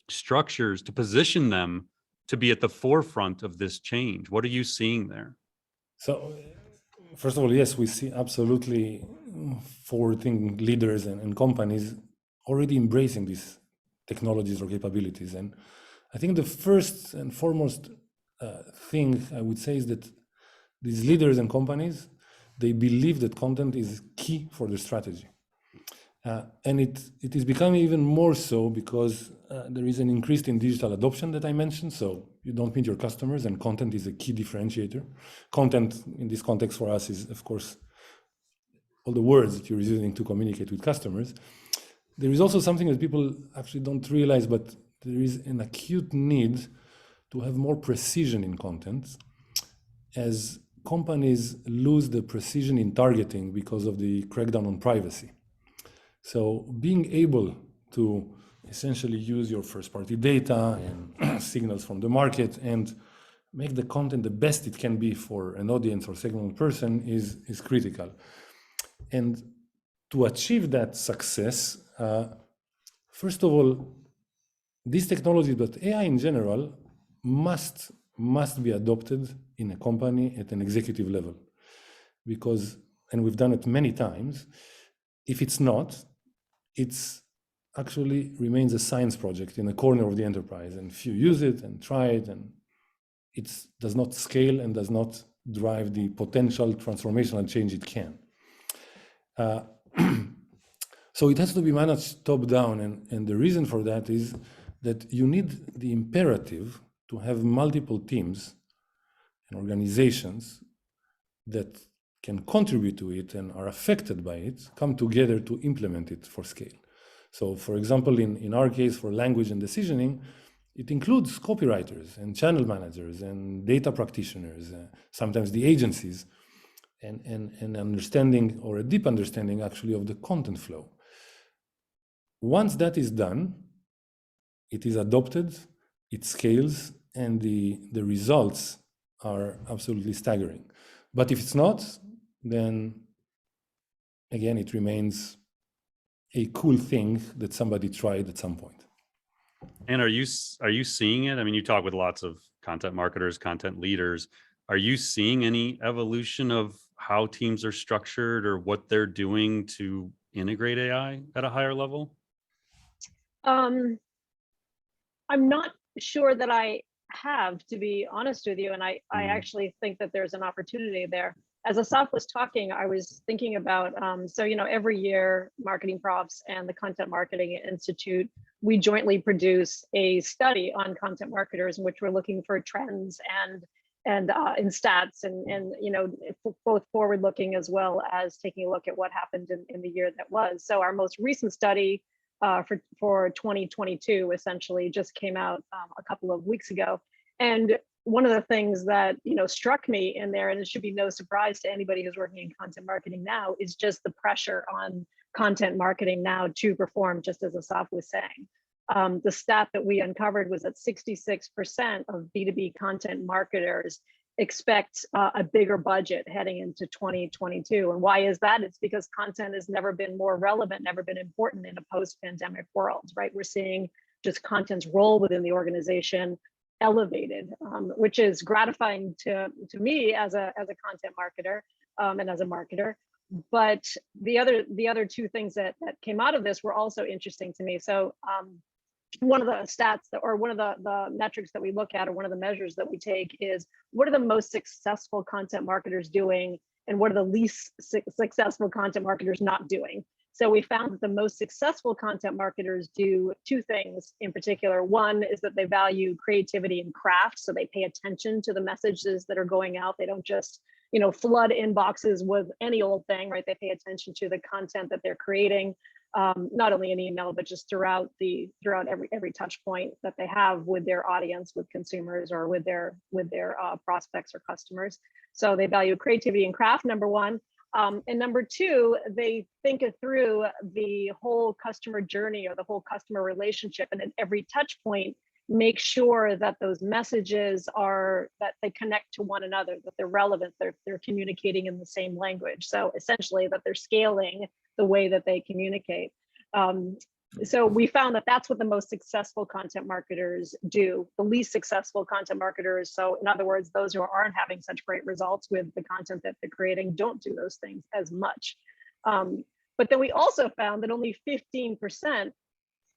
structures to position them to be at the forefront of this change? What are you seeing there? So, first of all, yes, we see absolutely forward-thinking leaders and companies already embracing these technologies or capabilities. And I think the first and foremost thing I would say is that these leaders and companies, they believe that content is key for their strategy. And it is becoming even more so because there is an increase in digital adoption that I mentioned. So you don't meet your customers, and content is a key differentiator. Content in this context for us is, of course, all the words that you're using to communicate with customers. There is also something that people actually don't realize, but there is an acute need to have more precision in content as companies lose the precision in targeting because of the crackdown on privacy. So being able to essentially use your first-party data and signals from the market and make the content the best it can be for an audience or segment person is critical. And to achieve that success, first of all, these technologies, but AI in general, must be adopted in a company at an executive level. Because, and we've done it many times, if it's not, it's actually remains a science project in a corner of the enterprise. And if you use it and try it, and it does not scale and does not drive the potential transformational change it can. So it has to be managed top down. And the reason for that is that you need the imperative to have multiple teams and organizations that can contribute to it and are affected by it, come together to implement it for scale. So for example, in our case, for language and decisioning, It includes copywriters and channel managers and data practitioners, sometimes the agencies, and understanding, or a deep understanding actually, of the content flow. Once that is done, it is adopted, it scales, and the results are absolutely staggering. But if it's not, then again, it remains a cool thing that somebody tried at some point. And are you seeing it? I mean, you talk with lots of content marketers, content leaders. Are you seeing any evolution of how teams are structured or what they're doing to integrate AI at a higher level? I'm not sure that I have, to be honest with you, and I actually think that there's an opportunity there. As Assaf was talking, I was thinking about, so, you know, every year MarketingProfs and the Content Marketing Institute, we jointly produce a study on content marketers in which we're looking for trends and in stats and you know, both forward looking as well as taking a look at what happened in the year that was. So our most recent study for 2022 essentially just came out a couple of weeks ago. And one of the things that, you know, struck me in there, and it should be no surprise to anybody who's working in content marketing now, is just the pressure on content marketing now to perform, just as Assaf was saying. The stat that we uncovered was that 66% of B2B content marketers expect a bigger budget heading into 2022. And why is that? It's because content has never been more relevant, never been important in a post-pandemic world, right? We're seeing just content's role within the organization elevated, which is gratifying to me as a content marketer and as a marketer. But the other two things that came out of this were also interesting to me. So one of the stats or one of the metrics that we look at, or one of the measures that we take, is what are the most successful content marketers doing and what are the least successful content marketers not doing. So we found that the most successful content marketers do two things in particular. One is that they value creativity and craft. So they pay attention to the messages that are going out. They don't just, you know, flood inboxes with any old thing, right? They pay attention to the content that they're creating, not only in email, but just throughout every touch point that they have with their audience, with consumers, or with their prospects or customers. So they value creativity and craft, number one. And number two, they think it through the whole customer journey or the whole customer relationship, and at every touch point, make sure that those messages that they connect to one another, that they're relevant, they're communicating in the same language. So essentially that they're scaling the way that they communicate. So we found that that's what the most successful content marketers do. The least successful content marketers, so in other words, those who aren't having such great results with the content that they're creating, don't do those things as much. But then we also found that only 15%,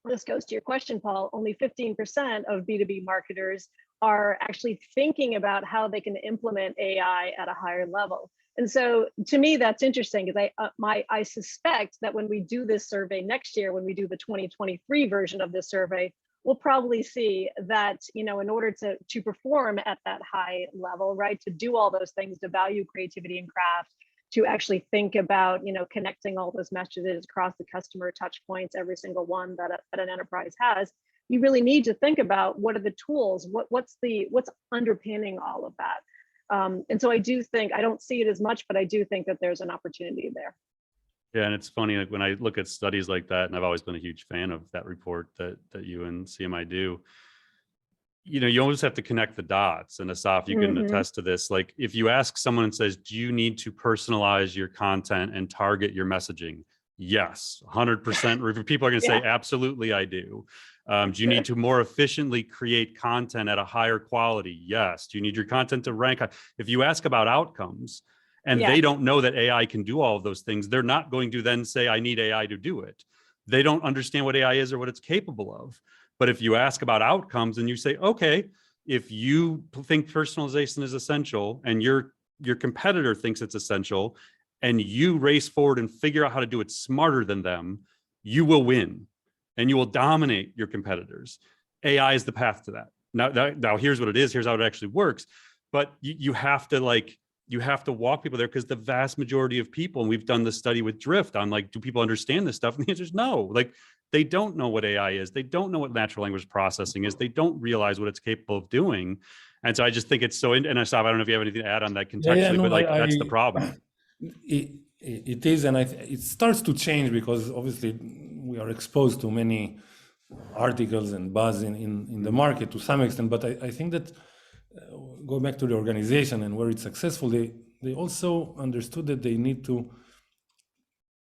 this goes to your question, Paul, only 15% of B2B marketers are actually thinking about how they can implement AI at a higher level. And so to me, that's interesting, because I suspect that when we do this survey next year, when we do the 2023 version of this survey, we'll probably see that, you know, in order to perform at that high level, right, to do all those things, to value creativity and craft, to actually think about, you know, connecting all those messages across the customer touch points, every single one that an enterprise has, you really need to think about what are the tools, what's underpinning all of that. And so I do think, I don't see it as much, but I do think that there's an opportunity there. Yeah, and it's funny, like when I look at studies like that, and I've always been a huge fan of that report that you and CMI do, you know, you always have to connect the dots. And Assaf, you can attest to this. Like if you ask someone and says, do you need to personalize your content and target your messaging? Yes, 100%. People are going to say, absolutely, I do. Do you need to more efficiently create content at a higher quality? Yes. Do you need your content to rank? If you ask about outcomes and they don't know that AI can do all of those things, they're not going to then say, I need AI to do it. They don't understand what AI is or what it's capable of. But if you ask about outcomes and you say, okay, if you think personalization is essential and your competitor thinks it's essential, and you race forward and figure out how to do it smarter than them, you will win and you will dominate your competitors. AI is the path to that. Now here's what it is, here's how it actually works. But you have to walk people there, because the vast majority of people, and we've done this study with Drift on like, do people understand this stuff? And the answer is no. Like they don't know what AI is. They don't know what natural language processing is. They don't realize what it's capable of doing. And so I just think it's so, and Assaf, I don't know if you have anything to add on that contextually, no, but like that's the problem. It is, and it starts to change because obviously we are exposed to many articles and buzz in the market to some extent. But I think that go back to the organization and where it's successful, they also understood that they need to,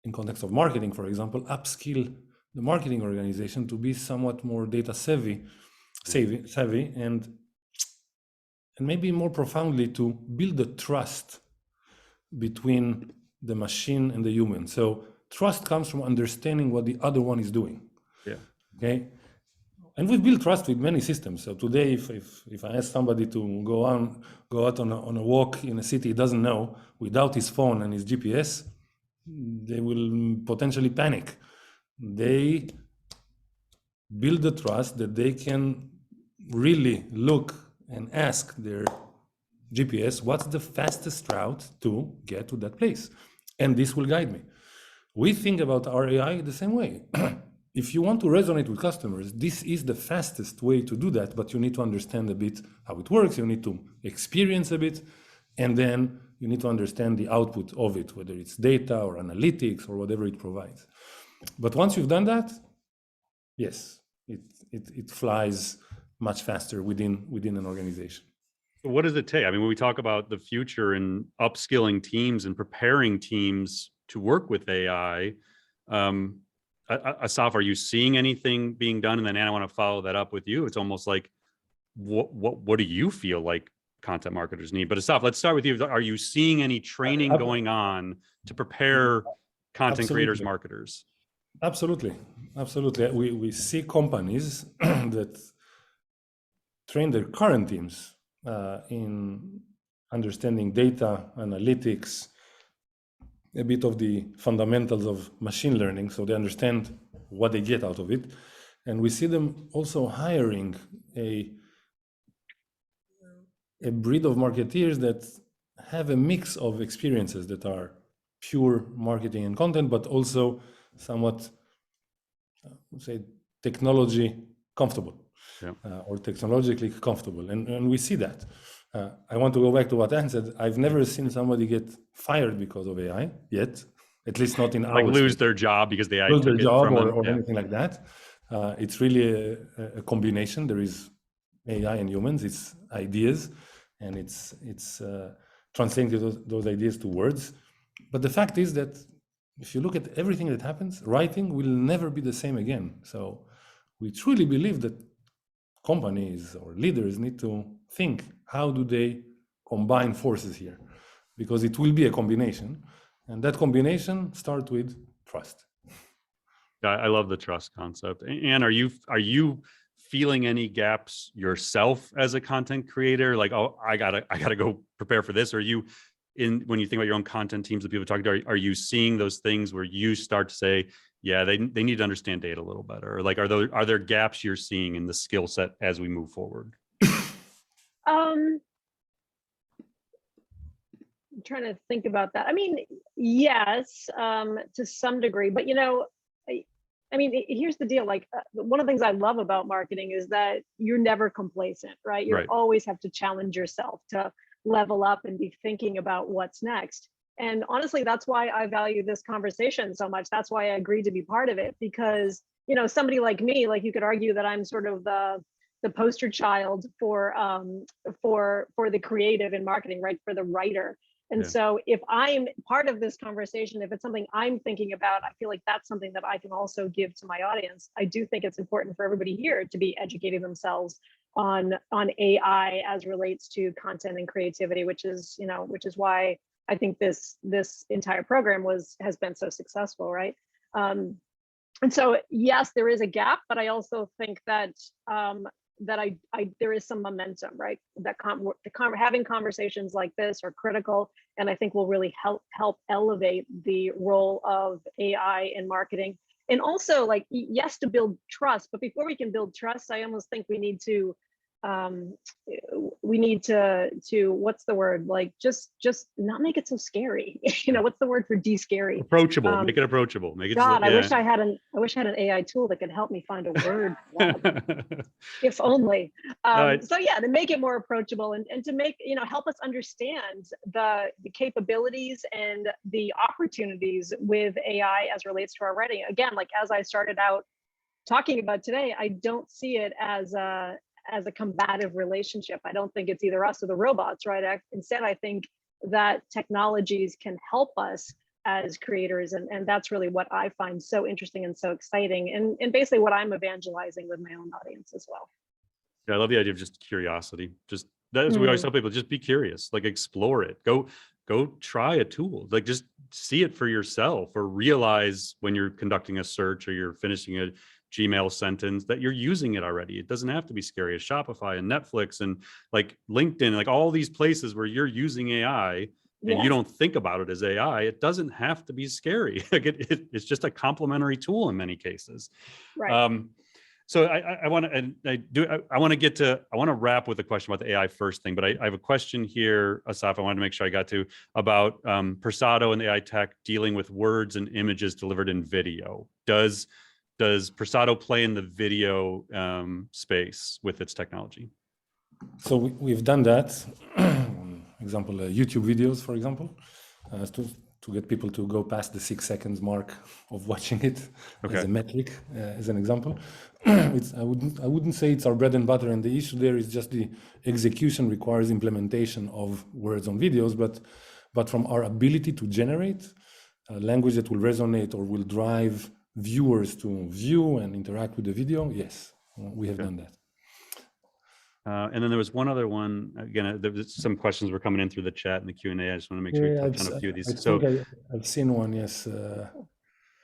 in context of marketing, for example, upskill the marketing organization to be somewhat more data savvy, and maybe more profoundly to build the trust between the machine and the human. So trust comes from understanding what the other one is doing. Yeah. Okay. And we've built trust with many systems. So today, if I ask somebody to go out on a walk in a city he doesn't know without his phone and his GPS, they will potentially panic. They build the trust that they can really look and ask their GPS, what's the fastest route to get to that place? And this will guide me. We think about our AI the same way. If you want to resonate with customers, this is the fastest way to do that, but you need to understand a bit how it works, you need to experience a bit, and then you need to understand the output of it, whether it's data or analytics or whatever it provides. But once you've done that, yes, it flies much faster within an organization. What does it take? I mean, when we talk about the future and upskilling teams and preparing teams to work with AI, Assaf, are you seeing anything being done? And then Anna, I want to follow that up with you. It's almost like, what do you feel like content marketers need? But Assaf, let's start with you. Are you seeing any training going on to prepare content creators, marketers? Absolutely. We see companies that train their current teams in understanding data, analytics, a bit of the fundamentals of machine learning, so they understand what they get out of it. And we see them also hiring a breed of marketeers that have a mix of experiences that are pure marketing and content, but also somewhat, say, technology comfortable, or technologically comfortable. And we see that. I want to go back to what Anne said. I've never seen somebody get fired because of AI yet, at least not in like lose their job because the AI lose took their job from them. or anything like that. It's really a combination. There is AI and humans. It's ideas, and it's translating those ideas to words. But the fact is that if you look at everything that happens, writing will never be the same again. So we truly believe that companies or leaders need to think, how do they combine forces here? Because it will be a combination, and that combination starts with trust. I love the trust concept. And are you feeling any gaps yourself as a content creator? Like, oh, I gotta go prepare for this. Or when you think about your own content teams that people talk to, are you seeing those things where you start to say, yeah, they need to understand data a little better? Or like, are there gaps you're seeing in the skill set as we move forward? I'm trying to think about that. I mean, yes, to some degree, but I mean, here's the deal. Like, one of the things I love about marketing is that you're never complacent, right? You always have to challenge yourself to level up and be thinking about what's next. And honestly, that's why I value this conversation so much. That's why I agreed to be part of it, because, somebody like me, like, you could argue that I'm sort of the poster child for the creative in marketing, right? For the writer. And so if I'm part of this conversation, if it's something I'm thinking about, I feel like that's something that I can also give to my audience. I do think it's important for everybody here to be educating themselves on AI as relates to content and creativity, which is why I think this entire program has been so successsul, right? And so, yes, there is a gap, but I also think that there is some momentum, right? That having conversations like this are critical, and I think will really help elevate the role of AI in marketing. And also, like, yes, to build trust, but before we can build trust, I almost think we need to we need to what's the word, like just not make it so scary. What's the word for de-scary? Approachable. Make it approachable. Make it. God, Yeah. I wish I had an AI tool that could help me find a word for that. If only. So yeah, to make it more approachable and to make, help us understand the capabilities and the opportunities with AI as relates to our writing. Again, like as I started out talking about today, I don't see it as a combative relationship. I don't think it's either us or the robots, right? Instead, I think that technologies can help us as creators, and that's really what I find so interesting and so exciting, and basically what I'm evangelizing with my own audience as well. Yeah, I love the idea of just curiosity. Just that's what we always tell people, just be curious, like explore it. Go try a tool, like just see it for yourself, or realize when you're conducting a search or you're finishing a Gmail sentence that you're using it already. It doesn't have to be scary. As Shopify and Netflix and like LinkedIn, like all these places where you're using AI and you don't think about it as AI, it doesn't have to be scary. Like it's just a complementary tool in many cases. Right. So I want to wrap with a question about the AI first thing, but I have a question here, Assaf, I wanted to make sure I got to, about Persado and AI tech dealing with words and images delivered in video. Does Persado play in the video space with its technology? So we've done that. Example, YouTube videos, for example, to get people to go past the 6 seconds mark of watching it as a metric, as an example. I wouldn't say it's our bread and butter, and the issue there is just the execution requires implementation of words on videos, but from our ability to generate language that will resonate or will drive viewers to view and interact with the video, yes, we have done that. And then there was one other one. Again, there was some questions were coming in through the chat and the Q&A. I just want to make sure we touch on a few of these. I've seen one, yes.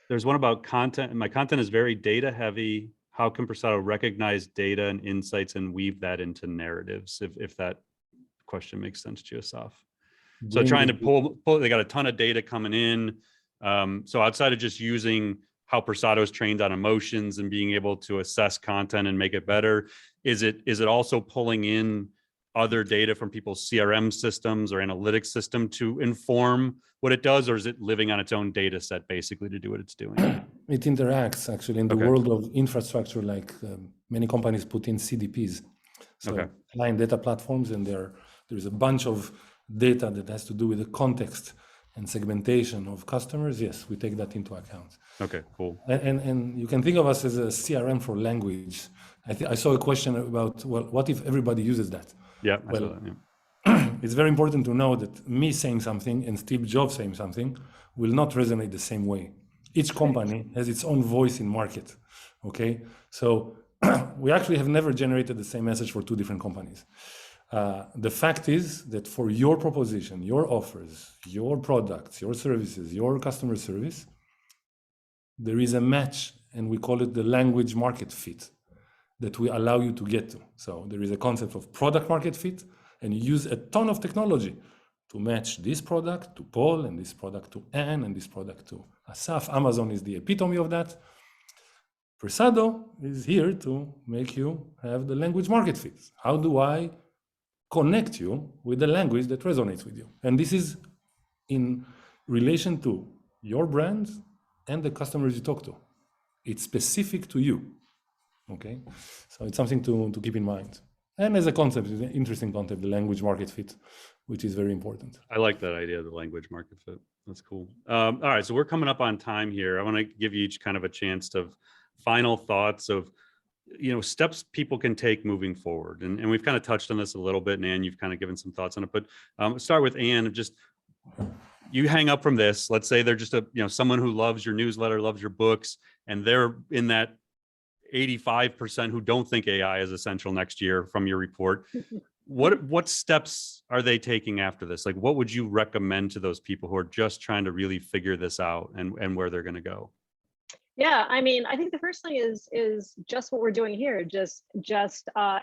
There's one about content, and my content is very data heavy. How can Persado recognize data and insights and weave that into narratives? If that question makes sense to you, Assaf. So trying to pull, they got a ton of data coming in. So outside of just using how Persado is trained on emotions and being able to assess content and make it better, is it also pulling in other data from people's CRM systems or analytics system to inform what it does, or is it living on its own data set basically to do what it's doing? It interacts actually in the world of infrastructure, like many companies put in CDPs, so client data platforms, and there's a bunch of data that has to do with the context and segmentation of customers. Yes, we take that into account. Okay, cool. And you can think of us as a CRM for language. I saw a question about, well, what if everybody uses that? Yeah, well, I saw that, yeah. It's very important to know that me saying something and Steve Jobs saying something will not resonate the same way. Each company has its own voice in market, okay? So we actually have never generated the same message for two different companies. The fact is that for your proposition, your offers, your products, your services, your customer service, there is a match, and we call it the language market fit that we allow you to get to. So there is a concept of product market fit, and you use a ton of technology to match this product to Paul, and this product to Anne, and this product to Assaf. Amazon is the epitome of that. Persado is here to make you have the language market fit. How do I connect you with the language that resonates with you? And this is in relation to your brand and the customers you talk to. It's specific to you, okay? So it's something to keep in mind. And as a concept, it's an interesting concept, the language market fit, which is very important. I like that idea, the language market fit. That's cool. All right, so we're coming up on time here. I want to give you each kind of a chance of final thoughts of, steps people can take moving forward. And we've kind of touched on this a little bit, and Anne, you've kind of given some thoughts on it, but start with Anne. Just, you hang up from this, let's say they're just someone who loves your newsletter, loves your books, and they're in that 85% who don't think AI is essential next year from your report. What steps are they taking after this? Like, what would you recommend to those people who are just trying to really figure this out and where they're going to go? Yeah, I mean, I think the first thing is just what we're doing here, just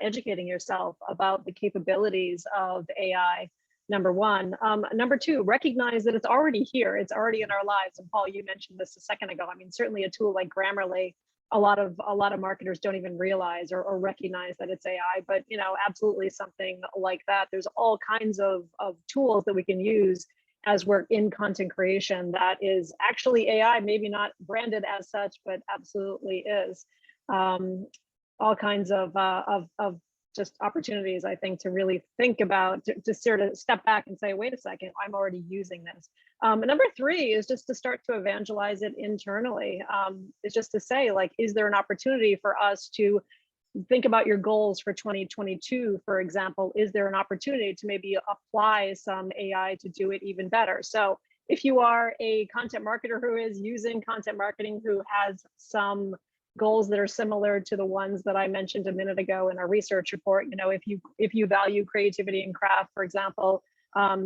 educating yourself about the capabilities of AI, number one. Number two, recognize that it's already here. It's already in our lives. And Paul, you mentioned this a second ago. I mean, certainly a tool like Grammarly a lot of marketers don't even realize or recognize that it's AI, but absolutely something like that. There's all kinds of tools that we can use as we're in content creation that is actually AI, maybe not branded as such, but absolutely is. All kinds of just opportunities, I think, to really think about, to sort of step back and say, wait a second, I'm already using this. Number 3 is just to start to evangelize it internally. It's just to say, like, is there an opportunity for us to think about your goals for 2022, for example? Is there an opportunity to maybe apply some AI to do it even better? So if you are a content marketer who is using content marketing, who has some goals that are similar to the ones that I mentioned a minute ago in our research report, if you value creativity and craft, for example,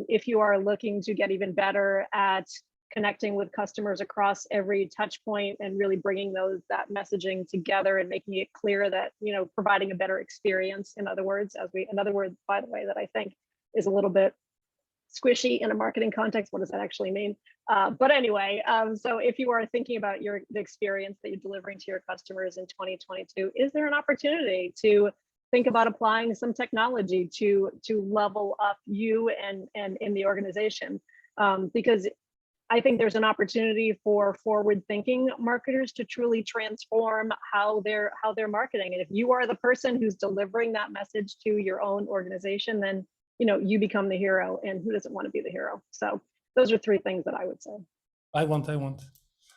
if you are looking to get even better at connecting with customers across every touch point and really bringing that messaging together and making it clear that, providing a better experience, another word, by the way, that I think is a little bit squishy in a marketing context. What does that actually mean? But anyway, so if you are thinking about the experience that you're delivering to your customers in 2022, is there an opportunity to think about applying some technology to level up you and in the organization? Because I think there's an opportunity for forward-thinking marketers to truly transform how they're marketing. And if you are the person who's delivering that message to your own organization, then you become the hero, and who doesn't want to be the hero? So those are 3 things that I would say. I want.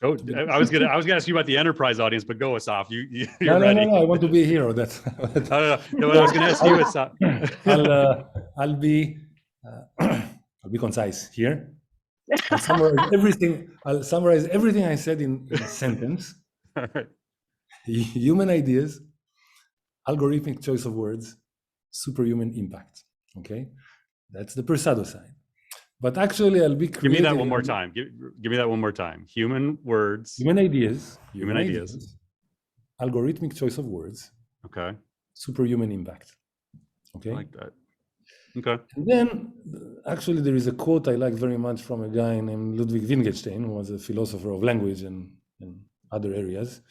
Oh, I was gonna ask you about the enterprise audience, but go, Assaf. You're ready. No, I want to be a hero. That's no, I was gonna ask you, Assaf. I'll be concise here. I'll summarize everything I said in a sentence. All right. Human ideas, algorithmic choice of words, superhuman impact. Okay, that's the Persado side. But actually, I'll be creative. Give me that one more time. Give me that one more time. Human words. Human ideas. Algorithmic choice of words. Okay. Superhuman impact. Okay. I like that. Okay. And then, actually, there is a quote I like very much from a guy named Ludwig Wittgenstein, who was a philosopher of language and other areas.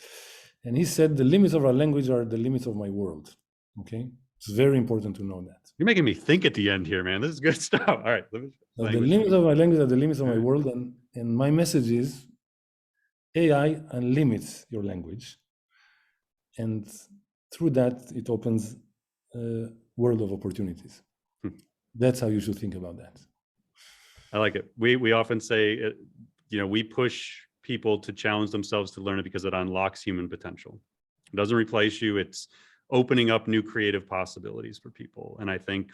And he said, the limits of our language are the limits of my world. Okay. It's very important to know that. You're making me think at the end here, man. This is good stuff. All right. So the limits of my language are the limits of my world. And my message is AI unlimits your language. And through that, it opens a world of opportunities. That's how you should think about that. I like it. We often say, we push people to challenge themselves to learn it because it unlocks human potential. It doesn't replace you. It's opening up new creative possibilities for people. And I think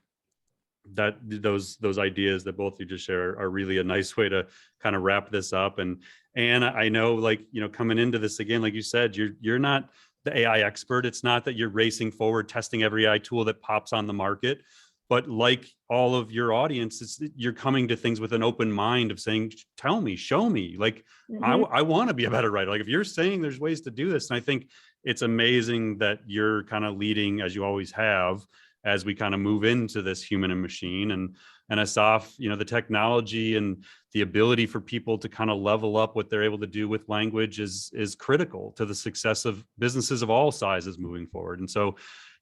that those ideas that both of you just share are really a nice way to kind of wrap this up. And I know, coming into this again, like you said, you're not the AI expert. It's not that you're racing forward, testing every AI tool that pops on the market. But like all of your audience, you're coming to things with an open mind of saying, tell me, show me. Like, I want to be a better writer. Like, if you're saying there's ways to do this, and I think it's amazing that you're kind of leading, as you always have, as we kind of move into this human and machine. And Assaf, the technology and the ability for people to kind of level up what they're able to do with language is critical to the success of businesses of all sizes moving forward. And so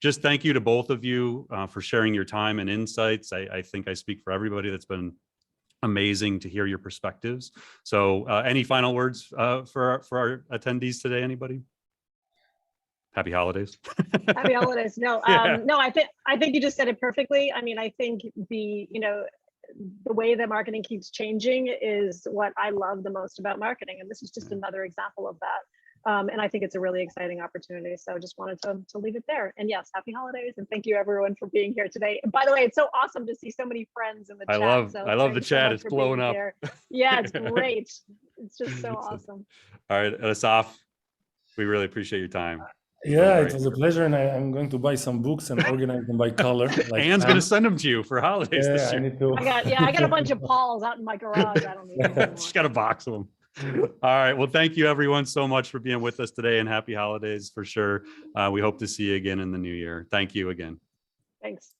just thank you to both of you for sharing your time and insights. I think I speak for everybody. That's been amazing to hear your perspectives. So any final words for our attendees today, anybody? Happy holidays. Happy holidays. No, no, I think you just said it perfectly. I mean, I think the way that marketing keeps changing is what I love the most about marketing. And this is just another example of that. And I think it's a really exciting opportunity. So just wanted to leave it there. And yes, happy holidays. And thank you everyone for being here today. And by the way, it's so awesome to see so many friends in the chat. I love the chat. It's blowing up. Yeah, it's great. It's just so awesome. All right, Assaf, we really appreciate your time. Yeah, it was a pleasure. And I'm going to buy some books and organize them by color. Anne's going to send them to you for holidays this year. I need to. I got a bunch of Pauls out in my garage. I don't need them anymore. She's got a box of them. All right. Well, thank you everyone so much for being with us today, and happy holidays for sure. We hope to see you again in the new year. Thank you again. Thanks.